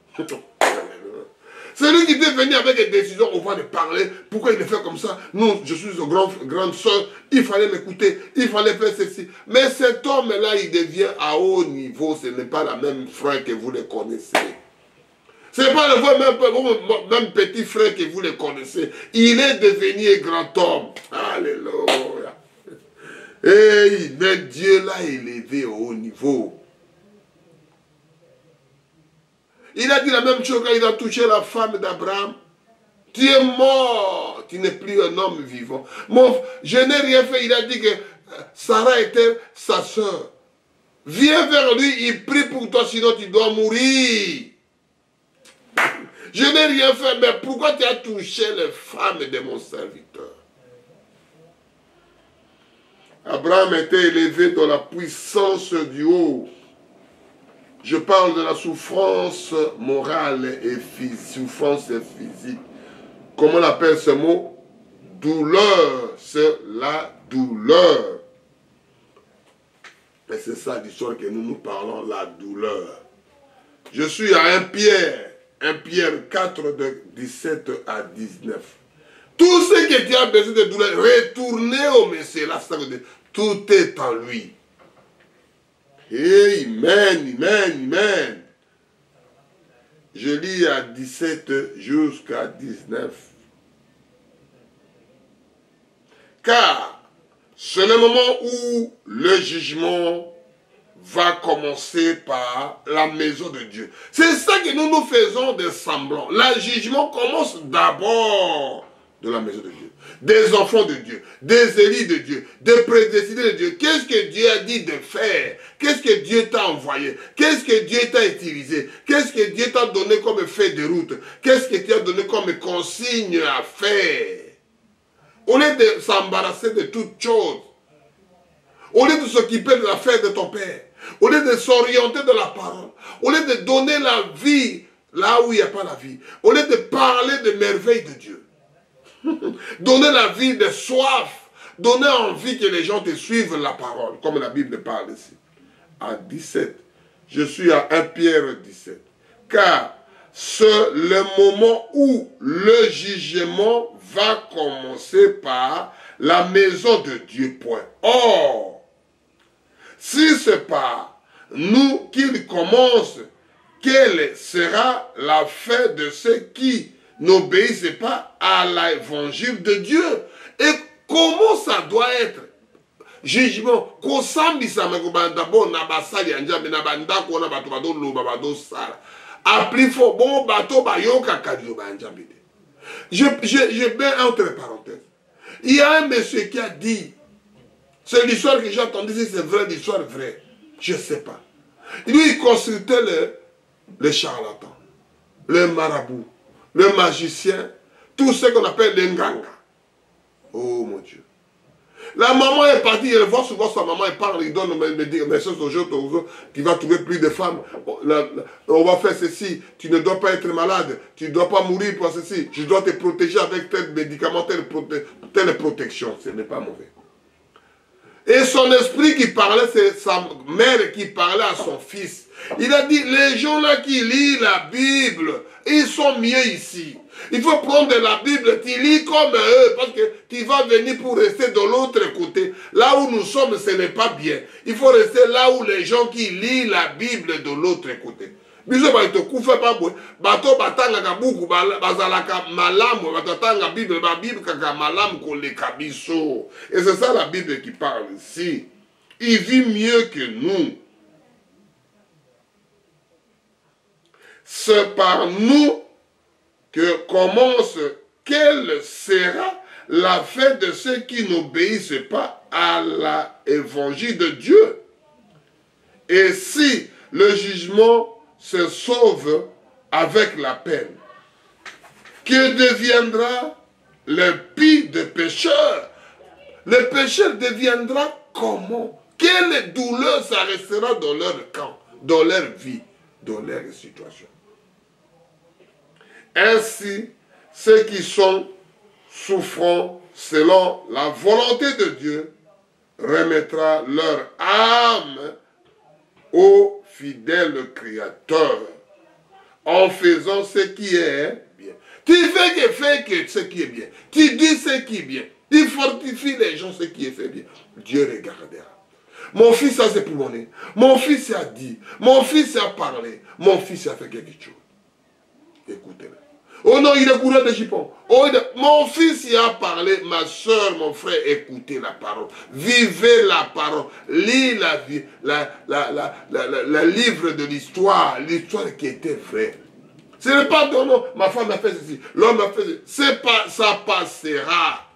C'est lui qui était venu avec des décisions au point de parler. Pourquoi il le fait comme ça? Non, je suis une grande soeur. Il fallait m'écouter. Il fallait faire ceci. Mais cet homme-là, il devient à haut niveau. Ce n'est pas la même frère que vous le connaissez. Ce n'est pas le même petit frère que vous le connaissez. Il est devenu un grand homme. Alléluia. Et mais Dieu l'a élevé au haut niveau. Il a dit la même chose quand il a touché la femme d'Abraham. Tu es mort, tu n'es plus un homme vivant. Je n'ai rien fait. Il a dit que Sarah était sa soeur. Viens vers lui, il prie pour toi, sinon tu dois mourir. Je n'ai rien fait, mais pourquoi tu as touché les femmes de mon serviteur? Abraham était élevé dans la puissance du haut. Je parle de la souffrance morale et souffrance physique. Comment on appelle ce mot? Douleur. C'est la douleur. Et c'est ça l'histoire que nous parlons, la douleur. Je suis à 1 Pierre 4, de 17 à 19. Tout ce que tu as besoin de douleur, retournez au Messie. Là, ça veut dire, tout est en lui. Amen, amen, amen. Je lis à 17 jusqu'à 19. Car c'est le moment où le jugement va commencer par la maison de Dieu. C'est ça que nous faisons de semblant. Le jugement commence d'abord de la maison de Dieu. Des enfants de Dieu, des élus de Dieu, des prédestinés de Dieu. Qu'est-ce que Dieu a dit de faire? Qu'est-ce que Dieu t'a envoyé? Qu'est-ce que Dieu t'a utilisé? Qu'est-ce que Dieu t'a donné comme fait de route? Qu'est-ce que Dieu t'a donné comme consigne à faire? Au lieu de s'embarrasser de toutes choses, au lieu de s'occuper de l'affaire de ton père, au lieu de s'orienter de la parole, au lieu de donner la vie là où il n'y a pas la vie, au lieu de parler de merveilles de Dieu, donner la vie de soif, donner envie que les gens te suivent la parole, comme la Bible parle ici. À 17, je suis à 1 Pierre 17. Car c'est le moment où le jugement va commencer par la maison de Dieu, point. Or, si c'est par nous qu'il commence, quelle sera la fin de ceux qui n'obéissent pas à l'évangile de Dieu? Et comment ça doit être? Jugement. D'abord, je mets entre parenthèses. Il y a un monsieur qui a dit, c'est l'histoire que j'ai entendue, si c'est vrai, l'histoire vraie, je ne sais pas. Lui, il consultait les charlatans, les marabouts, les magiciens, tout ce qu'on appelle les nganga. Oh mon Dieu. La maman est partie, elle voit souvent sa maman, elle parle, il donne des messages aux autres, tu vas trouver plus de femmes, on va faire ceci, tu ne dois pas être malade, tu ne dois pas mourir pour ceci, je dois te protéger avec tel médicament, telle protection, ce n'est pas mauvais. Et son esprit qui parlait, c'est sa mère qui parlait à son fils. Il a dit, les gens là qui lisent la Bible, ils sont mieux ici. Il faut prendre la Bible, tu lis comme eux, parce que tu vas venir pour rester de l'autre côté. Là où nous sommes, ce n'est pas bien. Il faut rester là où les gens qui lisent la Bible de l'autre côté. Biso ba to kufa pa boy bato batanga ka buku bazalaka malamu batatanga Bible ba Bible kaka malamu ko le kabiso. Et c'est ça la Bible qui parle ici. Il vit mieux que nous. C'est par nous que commence quelle sera la fin de ceux qui n'obéissent pas à l'évangile de Dieu. Et si le jugement se sauve avec la peine, que deviendra le pire des pécheurs? Le pécheur deviendra comment? Quelle douleur ça restera dans leur camp, dans leur vie, dans leur situation? Ainsi, ceux qui sont souffrants selon la volonté de Dieu remettra leur âme au fidèle Créateur en faisant ce qui est bien. Tu fais que ce qui est bien. Tu dis ce qui est bien. Tu fortifies les gens ce qui est fait bien. Dieu regardera. Mon fils, ça c'est pour mon nez. Mon fils a dit. Mon fils a parlé. Mon fils a fait quelque chose. Écoutez-le. Oh non, il est courant de Jipon. Oh, mon fils y a parlé, ma soeur, mon frère, écoutez la parole. Vivez la parole. Lis la livre de l'histoire qui était vraie. Ce n'est pas non, non, ma femme a fait ceci, l'homme a fait ceci. C'est pas, ça passera.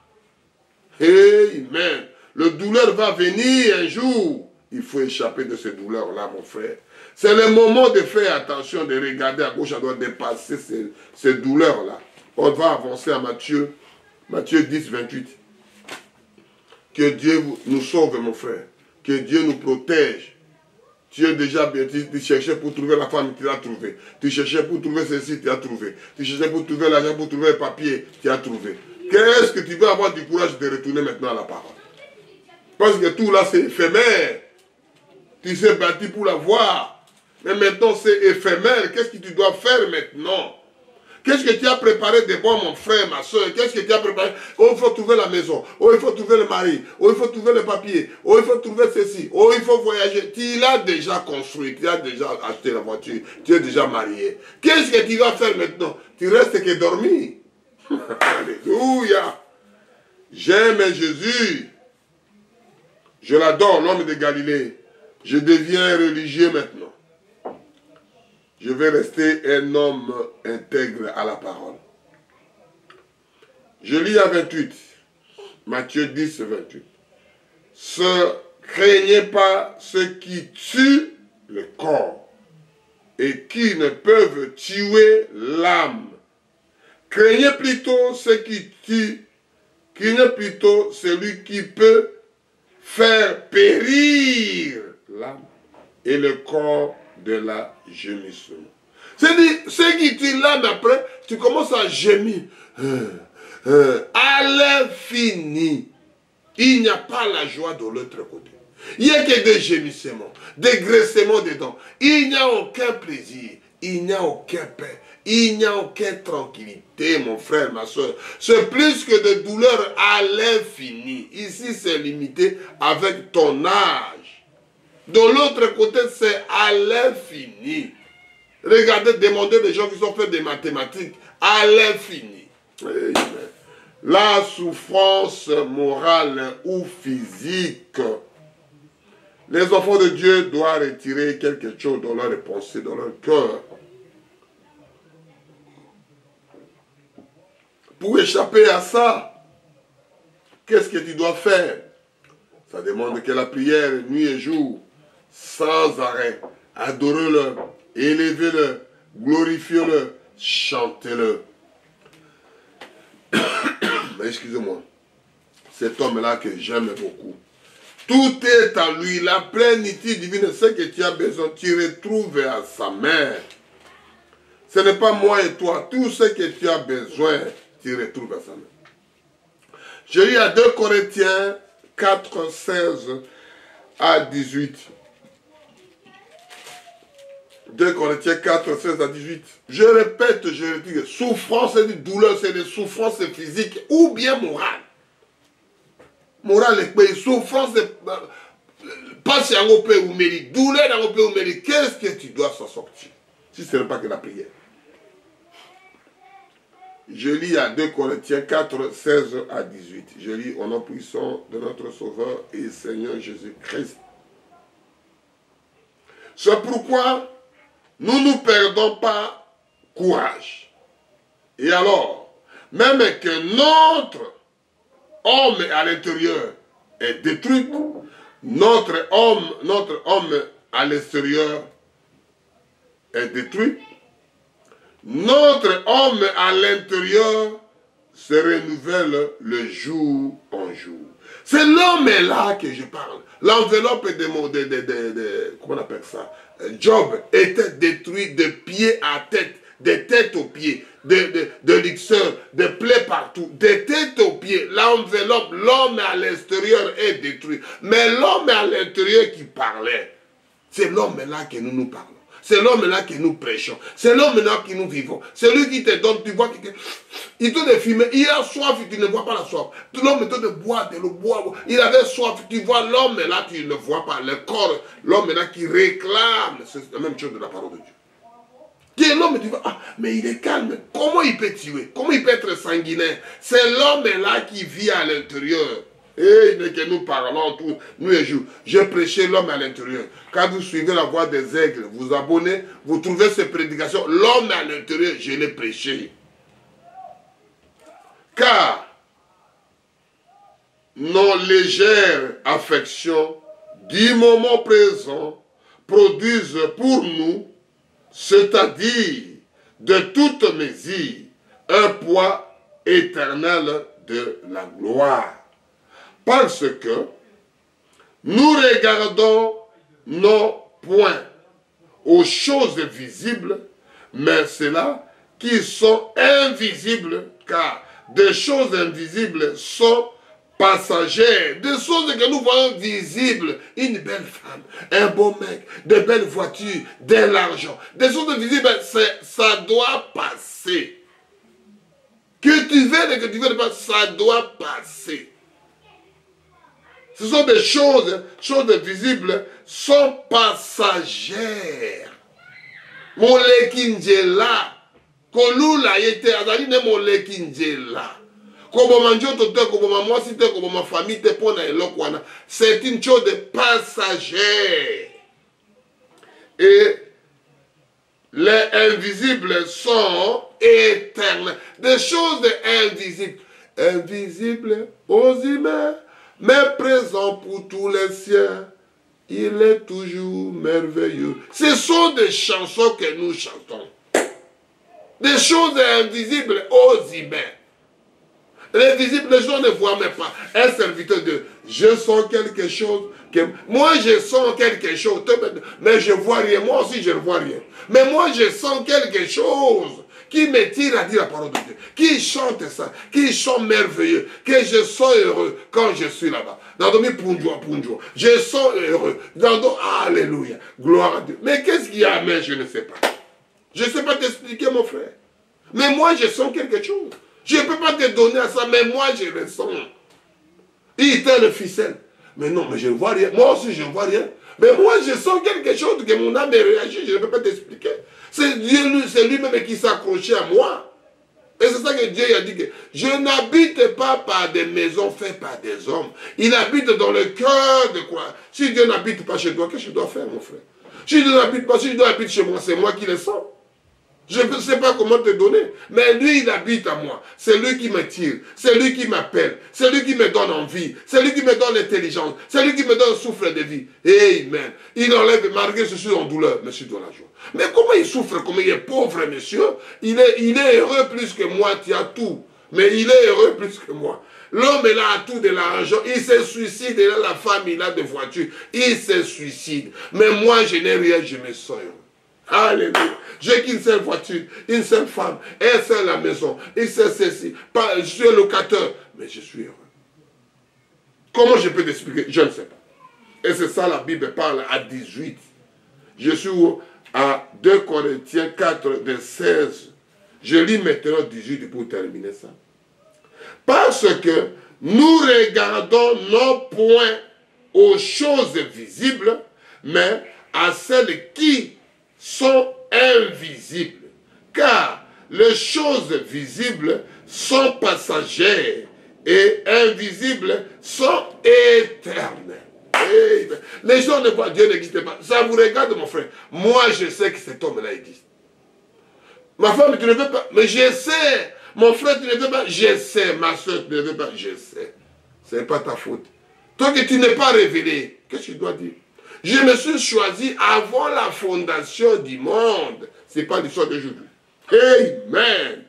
Amen. Le douleur va venir un jour. Il faut échapper de ces douleurs-là, mon frère. C'est le moment de faire attention, de regarder à gauche, à droite, de passer ces douleurs-là. On va avancer à Matthieu 10, 28. Que Dieu nous sauve, mon frère. Que Dieu nous protège. Tu es déjà bien, tu cherchais pour trouver la femme, tu l'as trouvée. Tu cherchais pour trouver ceci, tu as trouvé. Tu cherchais pour trouver l'argent, pour trouver le papier, tu as trouvé. Qu'est-ce que tu veux avoir du courage de retourner maintenant à la parole? Parce que tout là, c'est éphémère. Tu t'es battu pour la voir. Mais maintenant, c'est éphémère. Qu'est-ce que tu dois faire maintenant? Qu'est-ce que tu as préparé de bon, mon frère, ma soeur? Qu'est-ce que tu as préparé? Oh, il faut trouver la maison. Oh, il faut trouver le mari. Oh, il faut trouver le papier. Oh, il faut trouver ceci. Oh, il faut voyager. Tu l'as déjà construit. Tu as déjà acheté la voiture. Tu es déjà marié. Qu'est-ce que tu vas faire maintenant? Tu restes que dormir. Alléluia. J'aime Jésus. Je l'adore, l'homme de Galilée. Je deviens religieux maintenant. Je vais rester un homme intègre à la parole. Je lis à 28. Matthieu 10, 28. Ne craignez pas ceux qui tuent le corps et qui ne peuvent tuer l'âme. Craignez plutôt ceux qui tuent, craignez plutôt celui qui peut faire périr l'âme et le corps de la gémissement. C'est-à-dire, ceux qui tuent l'âme après, tu commences à gémir. À l'infini. Il n'y a pas la joie de l'autre côté. Il n'y a que des gémissements, des graissements dedans. Il n'y a aucun plaisir, il n'y a aucun paix, il n'y a aucune tranquillité, mon frère, ma soeur. C'est plus que de douleurs à l'infini. Ici, c'est limité avec ton âge. De l'autre côté, c'est à l'infini. Regardez, demandez des gens qui ont fait des mathématiques à l'infini. La souffrance morale ou physique. Les enfants de Dieu doivent retirer quelque chose dans leurs pensées, dans leur cœur. Pour échapper à ça, qu'est-ce que tu dois faire? Ça demande que la prière, nuit et jour, sans arrêt, adorez-le, élevez-le, glorifiez-le, chantez-le. Excusez-moi, cet homme-là que j'aime beaucoup. Tout est à lui, la plénitude divine, ce que tu as besoin, tu retrouves à sa main. Ce n'est pas moi et toi, tout ce que tu as besoin, tu retrouves à sa main. Je lis à 2 Corinthiens 4, 16 à 18. 2 Corinthiens 4, 16 à 18. Je répète, je dis, souffrance et douleur, c'est des souffrances physiques ou bien morales. Morale et souffrance, pas si on peut ou mérite, douleur on peut ou mérite, qu'est-ce que tu dois s'en sortir? Si ce n'est pas que la prière. Je lis à 2 Corinthiens 4, 16 à 18. Je lis au nom puissant de notre Sauveur et Seigneur Jésus-Christ. C'est pourquoi nous ne perdons pas courage. Et alors, même que notre homme à l'intérieur est détruit, notre homme à l'extérieur est détruit, notre homme à l'intérieur se renouvelle le jour en jour. C'est l'homme-là que je parle. L'enveloppe comment on appelle ça? Job était détruit de pied à tête, de tête aux pieds, de luxeur, de plaies partout, de tête aux pieds. L'enveloppe, l'homme à l'extérieur est détruit. Mais l'homme à l'intérieur qui parlait, c'est l'homme-là que nous parlons. C'est l'homme-là que nous prêchons. C'est l'homme-là que nous vivons. C'est lui qui te donne, tu vois, il te donne fumer. Il a soif, tu ne vois pas la soif. L'homme te donne boire, de l'eau, boire. Il avait soif, tu vois l'homme-là, tu ne vois pas. Le corps, l'homme-là qui réclame. C'est la même chose de la parole de Dieu. Qui est l'homme, tu vois, ah, mais il est calme. Comment il peut tuer? Comment il peut être sanguinaire? C'est l'homme-là qui vit à l'intérieur. Et que nous parlons tous, nous et jours. J'ai prêché l'homme à l'intérieur. Quand vous suivez la voix des aigles, vous abonnez, vous trouvez ces prédications. L'homme à l'intérieur, je l'ai prêché. Car nos légères affections du moment présent produisent pour nous, c'est-à-dire de toute mesure, un poids éternel de la gloire. Parce que nous regardons non point aux choses visibles, mais celles qui sont invisibles, car des choses invisibles sont passagères. Des choses que nous voyons visibles, une belle femme, un beau mec, de belles voitures, de l'argent. Des choses visibles, ça doit passer. Que tu veuilles et que tu veuilles pas, ça doit passer. Ce sont des choses visibles, sont passagères. Molekinjela, kolula yete azali ne molekinjela. Comme manjo tote, comme moi si te, comme ma famille te pona elokwana. C'est une chose de passagère. Et les invisibles sont éternels. Des choses invisibles. Invisibles aux humains, mais présent pour tous les siens. Il est toujours merveilleux. Ce sont des chansons que nous chantons. Des choses invisibles aux humains. Les visibles, les gens ne voient même pas. Un serviteur de je sens quelque chose. Moi, je sens quelque chose. Mais je ne vois rien. Moi aussi, je ne vois rien. Mais moi, je sens quelque chose qui me tire à dire la parole de Dieu, qui chante ça, qui chante merveilleux, que je sens heureux quand je suis là-bas. Je sens heureux. Alléluia. Gloire à Dieu. Mais qu'est-ce qu'il y a, mais je ne sais pas. Je ne sais pas t'expliquer, mon frère. Mais moi, je sens quelque chose. Je ne peux pas te donner à ça, mais moi, je le sens. Il était le ficelle. Mais non, mais je ne vois rien. Moi aussi, je ne vois rien. Mais moi, je sens quelque chose que mon âme réagit. Je ne peux pas t'expliquer. C'est Dieu, c'est lui-même qui s'est accroché à moi. Et c'est ça que Dieu a dit que je n'habite pas par des maisons faites par des hommes. Il habite dans le cœur de quoi? Si Dieu n'habite pas chez toi, qu'est-ce que je dois faire, mon frère? Si Dieu n'habite pas, si Dieu habite chez moi, c'est moi qui le sens. Je ne sais pas comment te donner. Mais lui, il habite à moi. C'est lui qui me tire. C'est lui qui m'appelle. C'est lui qui me donne envie. C'est lui qui me donne l'intelligence. C'est lui qui me donne le souffle de vie. Amen. Il enlève, malgré que je suis en douleur, mais je suis dans la joie. Mais comment il souffre, comment il est pauvre, monsieur? Il est heureux plus que moi, tu as tout. Mais il est heureux plus que moi. L'homme, il a tout de l'argent. Il se suicide. Il a la femme, il a des voitures. Il se suicide. Mais moi, je n'ai rien, je me sens heureux. Alléluia. J'ai qu'une seule voiture, une seule femme, une seule la maison, une seule ceci. Je suis un locateur, mais je suis heureux. Comment je peux t'expliquer? Je ne sais pas. Et c'est ça la Bible parle à 18. Je suis à 2 Corinthiens 4, de 16. Je lis maintenant 18 pour terminer ça. Parce que nous regardons non point aux choses visibles, mais à celles qui sont invisibles. Car les choses visibles sont passagères et invisibles sont éternelles. Amen. Les gens ne voient Dieu n'existe pas. Ça vous regarde, mon frère. Moi, je sais que cet homme-là existe. Ma femme, tu ne veux pas. Mais je sais. Mon frère, tu ne veux pas. Je sais. Ma soeur, tu ne veux pas. Je sais. Ce n'est pas ta faute. Toi que tu n'es pas révélé, qu'est-ce que tu dois dire? Je me suis choisi avant la fondation du monde. Ce n'est pas l'histoire d'aujourd'hui. Amen.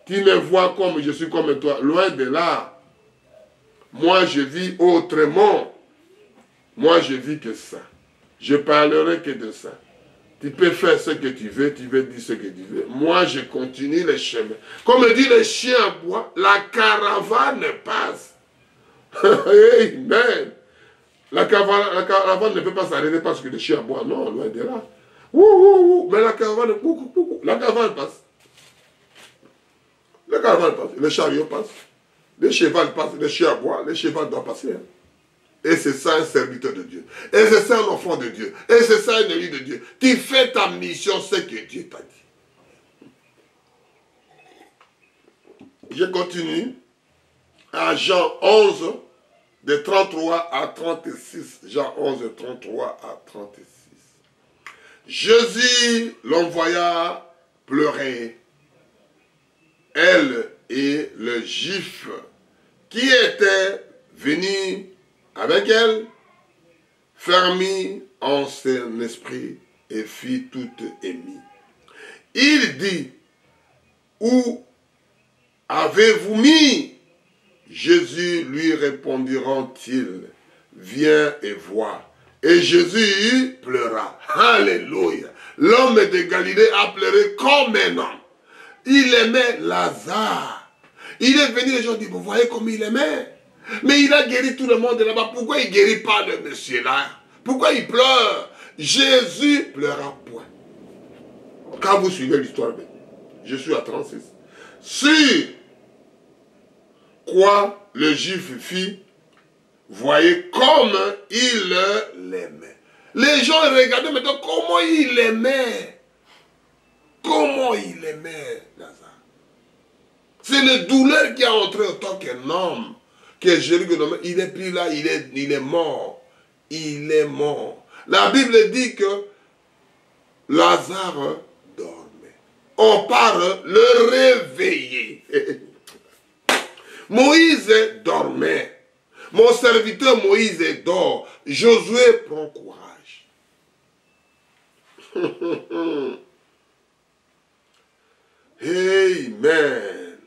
Tu me vois comme je suis comme toi. Loin de là. Moi, je vis autrement. Moi, je vis que ça. Je parlerai que de ça. Tu peux faire ce que tu veux dire ce que tu veux. Moi, je continue le chemin. Comme dit le chien à bois, la caravane passe. Amen. La caravane ne peut pas s'arrêter parce que le chien boit. Non, loin de là. Mais la caravane passe. La caravane passe. Le chariot passe. Le cheval passe. Le chien boit. Le cheval doit passer. Hein. Et c'est ça un serviteur de Dieu. Et c'est ça un enfant de Dieu. Et c'est ça un élu de Dieu. Tu fais ta mission, ce que Dieu t'a dit. Je continue à Jean 11. De 33 à 36. Jean 11, 33 à 36. Jésus l'envoya pleurer. Elle et le juif qui était venu avec elle fermit en son esprit et fit toute émue. Il dit, où avez-vous mis? Jésus lui répondira-t-il, viens et vois. Et Jésus pleura. Alléluia. L'homme de Galilée a pleuré comme un homme. Il aimait Lazare. Il est venu, les gens disent, vous voyez comme il aimait. Mais il a guéri tout le monde là-bas. Pourquoi il ne guérit pas le monsieur-là? Pourquoi il pleure? Jésus pleura point. Quand vous suivez l'histoire, je suis à 36. Si quoi le juif fit, voyez comme il l'aimait. Les gens regardaient maintenant comment il l'aimait. Comment il aimait Lazare. C'est le douleur qui a entré en tant qu'un homme. Que Jésus, il est plus là, il est mort. Il est mort. La Bible dit que Lazare dormait. On part le réveiller. Moïse dormait. Mon serviteur Moïse dort. Josué prend courage. Amen.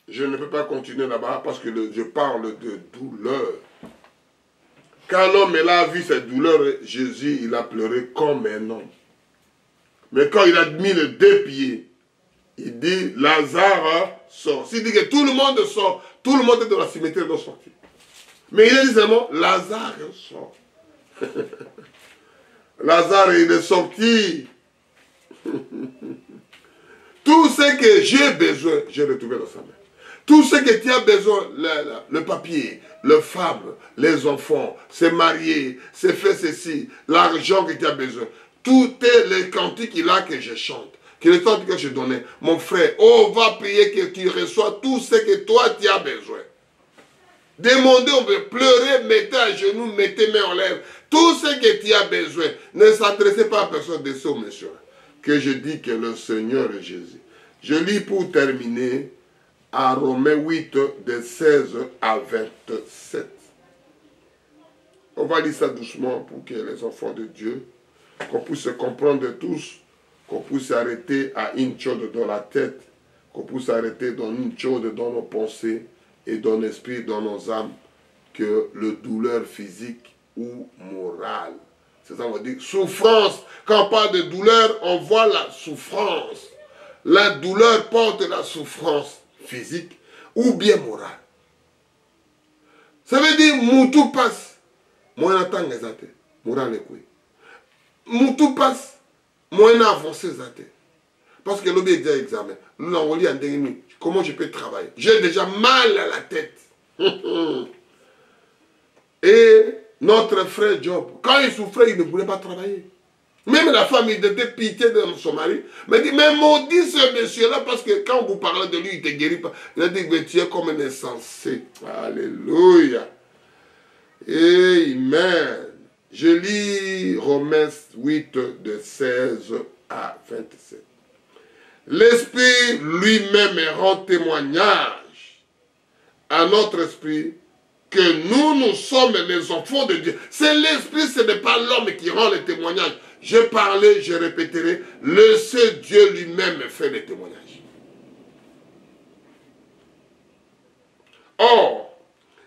Je ne peux pas continuer là-bas parce que je parle de douleur. Quand l'homme a vu cette douleur, Jésus, il a pleuré comme un homme. Mais quand il a mis les 2 pieds il dit Lazare sort. S'il dit que tout le monde sort, tout le monde est dans la cimetière doit sortir. Mais il a dit seulement Lazare sort. Lazare, il est sorti. Tout ce que j'ai besoin, j'ai retrouvé dans sa main. Tout ce que tu as besoin, le papier, le femme, les enfants, se marier, se faire ceci, l'argent que tu as besoin, tout est les cantiques qu'il a que je chante, que le temps que je donnais. Mon frère, on va prier que tu reçois tout ce que toi tu as besoin. Demandez, on peut pleurer, mettez à genoux, mettez main en l'air. Tout ce que tu as besoin, ne s'adressez pas à personne de ce monsieur. Que je dis que le Seigneur est Jésus. Je lis pour terminer à Romains 8, de 16 à 27. On va lire ça doucement pour que les enfants de Dieu, qu'on puisse se comprendre tous, qu'on puisse arrêter à une chose dans la tête, qu'on puisse arrêter dans une chose dans nos pensées et dans l'esprit, dans nos âmes, que le douleur physique ou morale. C'est ça qu'on va dire souffrance. Quand on parle de douleur, on voit la souffrance. La douleur porte la souffrance physique ou bien morale. Ça veut dire moutou passe. Moi, j'attends les athées. Morale est quoi? Moutou passe. Moi, j'avance les athées. Parce que l'objet est déjà examen. Nous l'avons dit en dernier. Comment je peux travailler? J'ai déjà mal à la tête. Et notre frère Job, quand il souffrait, il ne voulait pas travailler. Même la femme, il était pitié de son mari. Mais dit, mais maudit ce monsieur-là, parce que quand vous parlez de lui, il ne te guérit pas. Il a dit, mais tu es comme un insensé. Alléluia. Amen. Je lis Romains 8, de 16 à 27. L'Esprit lui-même rend témoignage à notre esprit que nous sommes les enfants de Dieu. C'est l'Esprit, ce n'est pas l'homme qui rend le témoignage. Je parlais, je répéterai, le seul Dieu lui-même fait les témoignages. Or,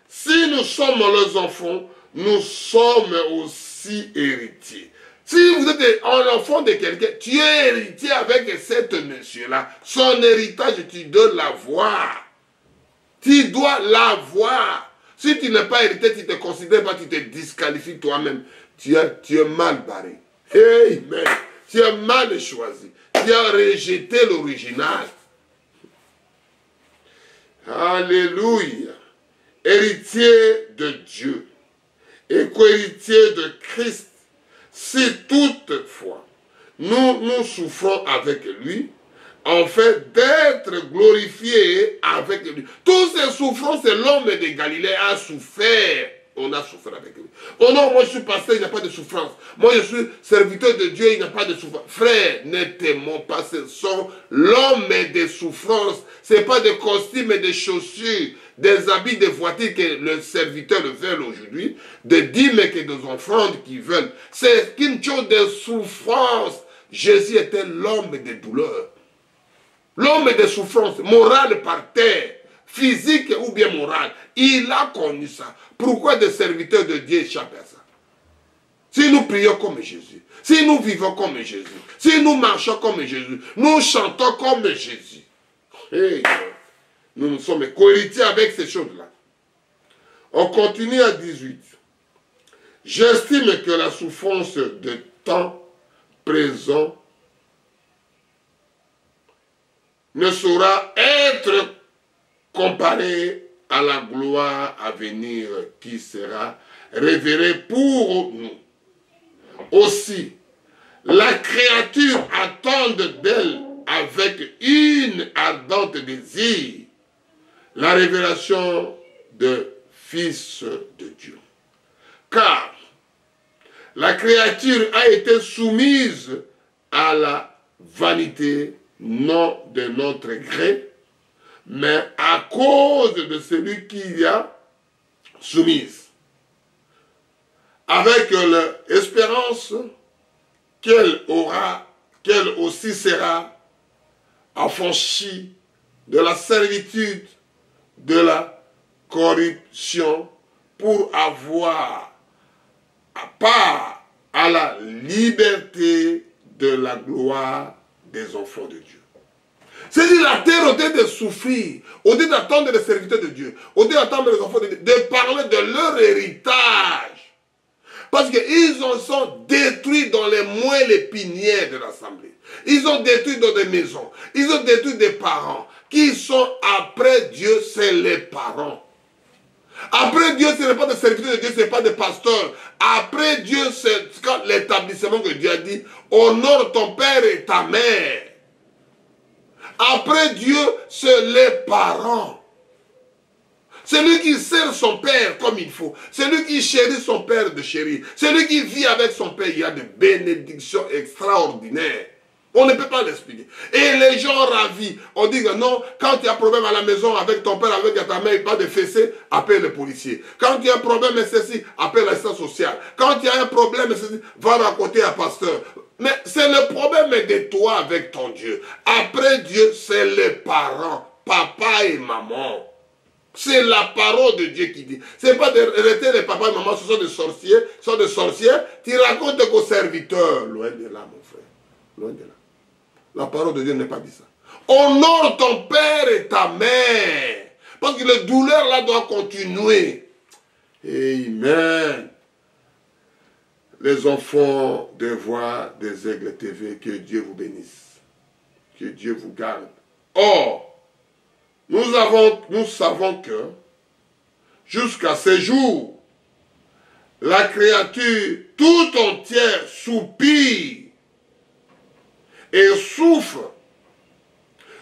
si nous sommes les enfants, nous sommes aussi héritiers. Si vous êtes un enfant de quelqu'un, tu es héritier avec cet monsieur-là. Son héritage, tu dois l'avoir. Tu dois l'avoir. Si tu n'es pas héritier, tu ne te considères pas, tu te disqualifies toi-même. Tu es mal barré. Amen. Tu as mal choisi. Tu as rejeté l'original. Alléluia. Héritier de Dieu et co-héritier de Christ. Si toutefois nous souffrons avec lui, en fait d'être glorifiés avec lui. Toutes ces souffrances, l'homme de Galilée a souffert. On a souffert avec lui. Oh non, moi je suis pasteur, il n'y a pas de souffrance. Moi je suis serviteur de Dieu, il n'y a pas de souffrance. Frère, ne t'aimons pas, ce sont l'homme des souffrances. Ce n'est pas des costumes et des chaussures, des habits, des voitures que le serviteur veut aujourd'hui, des dîmes et des offrandes qu'ils veulent. C'est une chose de souffrance. Jésus était l'homme des douleurs. L'homme des souffrances, morale par terre, physique ou bien morale. Il a connu ça. Pourquoi des serviteurs de Dieu échappent à ça? Si nous prions comme Jésus, si nous vivons comme Jésus, si nous marchons comme Jésus, nous chantons comme Jésus. Hey, nous sommes cohéritiers avec ces choses-là. On continue à 18. J'estime que la souffrance de temps présent ne saura être comparée à la gloire à venir qui sera révélée pour nous. Aussi, la créature attend d'elle avec une ardente désir la révélation de Fils de Dieu. Car la créature a été soumise à la vanité, non de notre gré, mais à cause de celui qui y a soumise, avec l'espérance qu'elle aussi sera affranchie de la servitude de la corruption pour avoir part à la liberté de la gloire des enfants de Dieu. C'est-à-dire la terre, au lieu de souffrir, au lieu d'attendre les serviteurs de Dieu, au lieu d'attendre les enfants de Dieu, de parler de leur héritage. Parce qu'ils en sont détruits dans les moelles épinières de l'assemblée. Ils ont détruit dans des maisons. Ils ont détruit des parents. Qui sont après Dieu, c'est les parents. Après Dieu, ce n'est pas des serviteurs de Dieu, ce n'est pas des pasteurs. Après Dieu, c'est l'établissement que Dieu a dit, honore ton père et ta mère. Après Dieu, c'est les parents. Celui qui sert son père comme il faut. Celui qui chérit son père de chérir. Celui qui vit avec son père, il y a des bénédictions extraordinaires. On ne peut pas l'expliquer. Et les gens ravis, on dit que non, quand il y a un problème à la maison avec ton père, avec ta mère, pas de fessée, appelle le policier. Quand il y a un problème, ceci, appelle l'assistance sociale. Quand il y a un problème, ceci, va raconter à pasteur. Mais c'est le problème de toi avec ton Dieu. Après Dieu, c'est les parents, papa et maman. C'est la parole de Dieu qui dit. Ce n'est pas de rester les papas et maman, ce sont des sorciers, ce sont des sorcières. Tu racontes qu'aux serviteurs. Loin de là, mon frère. Loin de là. La parole de Dieu n'est pas dit ça. Honore ton père et ta mère. Parce que la douleur là doit continuer. Amen. Les enfants de Voix des Aigles TV, que Dieu vous bénisse. Que Dieu vous garde. Or, nous savons que jusqu'à ce jour, la créature tout entière soupire et souffre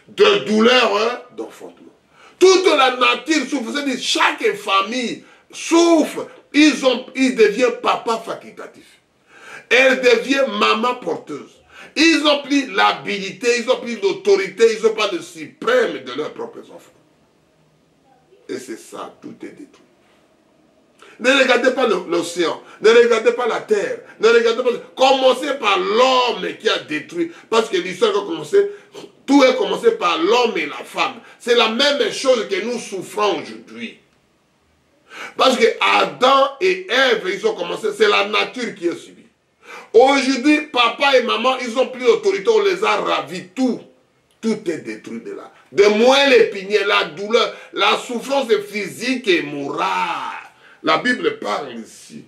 de douleurs d'enfantement. Toute la nature souffre. C'est-à-dire chaque famille souffre. Ils deviennent papa facultatif. Elle devient maman porteuse. Ils ont pris l'habilité, ils ont pris l'autorité, ils n'ont pas le suprême de leurs propres enfants. Et c'est ça, tout est détruit. Ne regardez pas l'océan, ne regardez pas la terre, ne regardez pas... Commencez par l'homme qui a détruit. Parce que l'histoire a commencé, tout est commencé par l'homme et la femme. C'est la même chose que nous souffrons aujourd'hui. Parce que Adam et Ève, ils ont commencé, c'est la nature qui est subie. Aujourd'hui, papa et maman, ils ont pris l'autorité, on les a ravis, tout. Tout est détruit de là. De moins l'épinière, la douleur, la souffrance physique et morale. La Bible parle ici.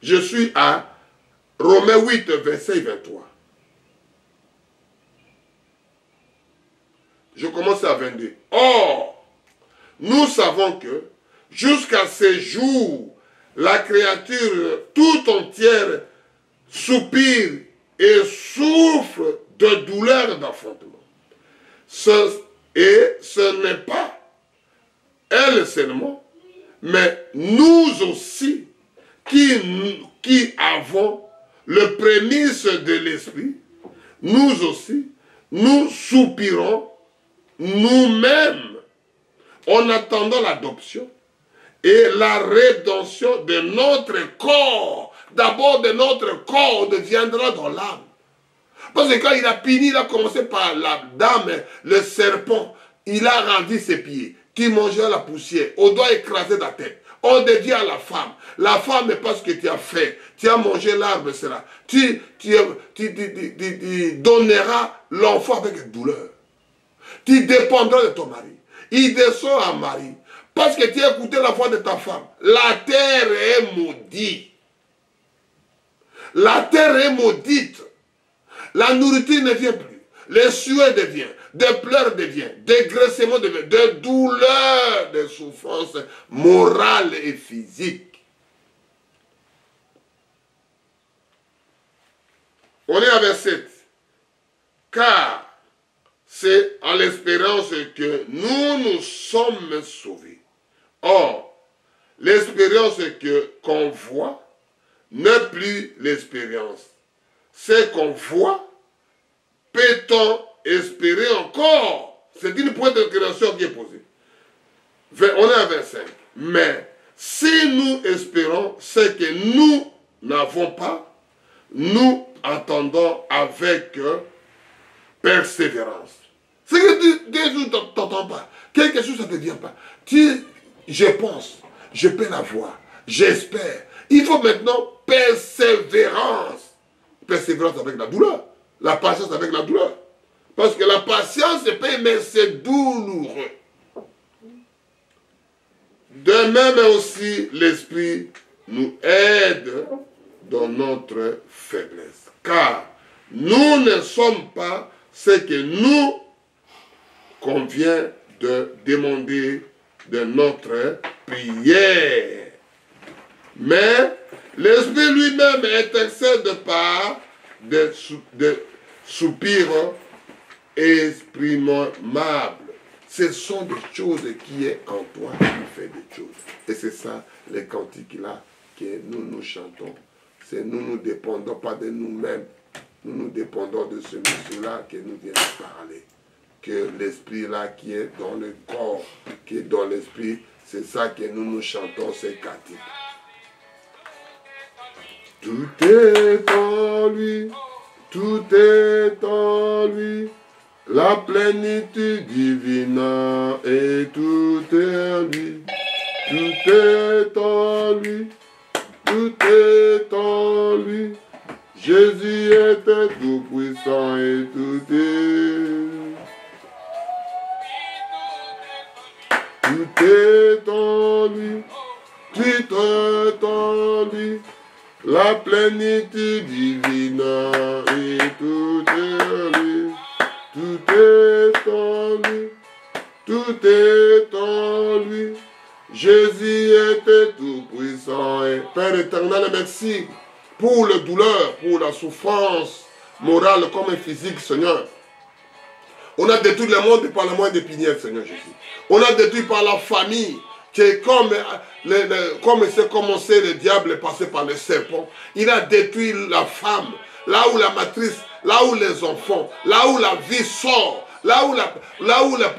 Je suis à Romains 8, verset 23. Je commence à 22. Or, nous savons que jusqu'à ce jour, la créature tout entière soupire et souffre de douleur d'enfantement. Et ce n'est pas elle seulement, mais nous aussi qui avons le prémisse de l'esprit, nous aussi, nous soupirons nous-mêmes en attendant l'adoption et la rédemption de notre corps. D'abord de notre corps deviendra dans l'âme. Parce que quand il a puni, il a commencé par la dame, le serpent. Il a rendu ses pieds. Tu mangeras la poussière. On doit écraser ta tête. On devient à la femme. La femme n'est pas ce que tu as fait. Tu as mangé l'arbre, cela. Tu donneras l'enfant avec douleur. Tu dépendras de ton mari. Il descend à Marie. Parce que tu as écouté la voix de ta femme. La terre est maudite. La terre est maudite. La nourriture ne vient plus. Les sueurs deviennent. Des pleurs deviennent. Des graissements deviennent. Des douleurs, des souffrances morales et physiques. On est à verset 7. Car c'est en l'espérance que nous sommes sauvés. Or, l'espérance qu'on voit n'est plus l'espérance. C'est qu'on voit, peut-on espérer encore? C'est une point de création qui est posée. On est à verset 5. Mais si nous espérons ce que nous n'avons pas, nous attendons avec persévérance. C'est que Dieu ne t'entend pas. Quelque chose, ça ne te vient pas. Je pense, je peux la voir, j'espère. Il faut maintenant persévérance. Persévérance avec la douleur. La patience avec la douleur. Parce que la patience est paix, mais c'est douloureux. De même aussi, l'Esprit nous aide dans notre faiblesse. Car nous ne sommes pas ce que nous convient de demander de notre prière. Mais l'Esprit lui-même intercède par des soupirs exprimables. Ce sont des choses qui est en toi qui fait des choses. Et c'est ça, les cantiques là, que nous chantons. C'est nous dépendons pas de nous-mêmes. Nous dépendons de ce monsieur-là qui nous vient de parler. Que l'esprit là qui est dans le corps, qui est dans l'esprit, c'est ça que nous chantons, ces cantiques. Tout est en lui, tout est en lui. La plénitude divine et tout est en lui, tout est en lui, tout est en lui. Jésus était tout puissant et tout est. Tout est en lui, tout est en lui. La plénitude divine et tout est en lui. Tout est en lui, tout est en lui. Jésus était tout puissant. Et Père éternel, merci pour la douleur, pour la souffrance morale comme physique, Seigneur. On a détruit le monde par le moyen d'épinière, Seigneur Jésus. On a détruit par la famille, qui est comme c'est commencé, le diable est passé par le serpent. Il a détruit la femme, là où la matrice, là où les enfants, là où la vie sort, là où la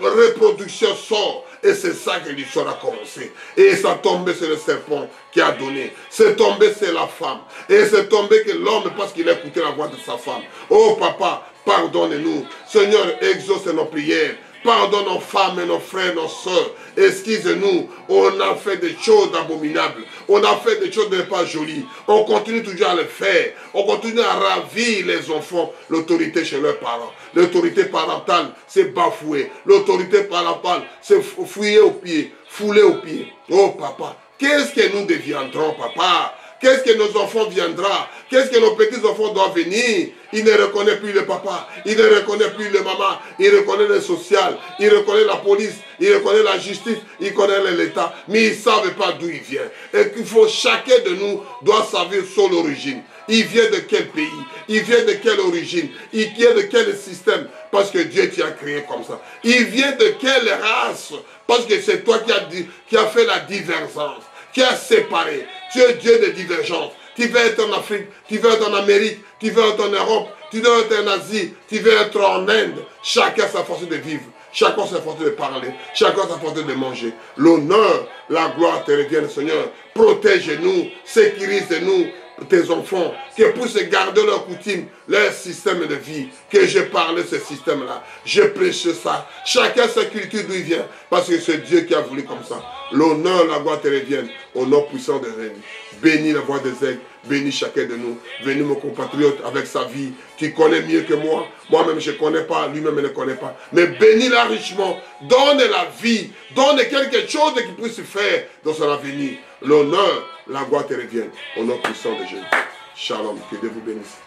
reproduction sort. Et c'est ça que l'histoire a commencé. Et ça tombé sur le serpent qui a donné. C'est tombé sur la femme. Et c'est tombé que l'homme, parce qu'il a écouté la voix de sa femme. Oh papa, pardonne-nous. Seigneur, exauce nos prières. Pardonne nos femmes et nos frères, nos soeurs. Excuse-nous. On a fait des choses abominables. On a fait des choses pas jolies. On continue toujours à le faire. On continue à ravir les enfants. L'autorité chez leurs parents. L'autorité parentale, c'est bafoué. L'autorité parentale, c'est fouiller aux pieds. Fouler aux pieds. Oh papa, qu'est-ce que nous deviendrons, papa? Qu'est-ce que nos enfants viendront? Qu'est-ce que nos petits-enfants doivent venir? Ils ne reconnaissent plus le papa, ils ne reconnaissent plus le maman, ils reconnaissent le social, ils reconnaissent la police, ils reconnaissent la justice, ils connaissent l'État, mais ils ne savent pas d'où il vient. Et qu'il faut, chacun de nous doit savoir son origine. Il vient de quel pays? Il vient de quelle origine? Il vient de quel système? Parce que Dieu t'y a créé comme ça. Il vient de quelle race? Parce que c'est toi qui as fait la divergence, qui a séparé. Tu es Dieu de divergence. Tu veux être en Afrique, tu veux être en Amérique, tu veux être en Europe, tu veux être en Asie, tu veux être en Inde. Chacun a sa façon de vivre, chacun a sa façon de parler, chacun a sa façon de manger. L'honneur, la gloire te reviennent, Seigneur. Protège-nous, sécurise-nous, tes enfants, qui puissent garder leur coutume, leur système de vie, que je parle de ce système-là. Je prêche ça. Chacun sa culture d'où il vient, parce que c'est Dieu qui a voulu comme ça. L'honneur, la gloire te reviennent, au nom puissant de règne. Bénis la voix des aigles, bénis chacun de nous. Bénis mon compatriote avec sa vie. Tu connais mieux que moi. Moi-même, je ne connais pas, lui-même ne connaît pas. Mais bénis-la richement. Donne la vie. Donne quelque chose qu'il puisse faire dans son avenir. L'honneur, la gloire te revienne. Au nom puissant de Jésus. Shalom. Que Dieu vous bénisse.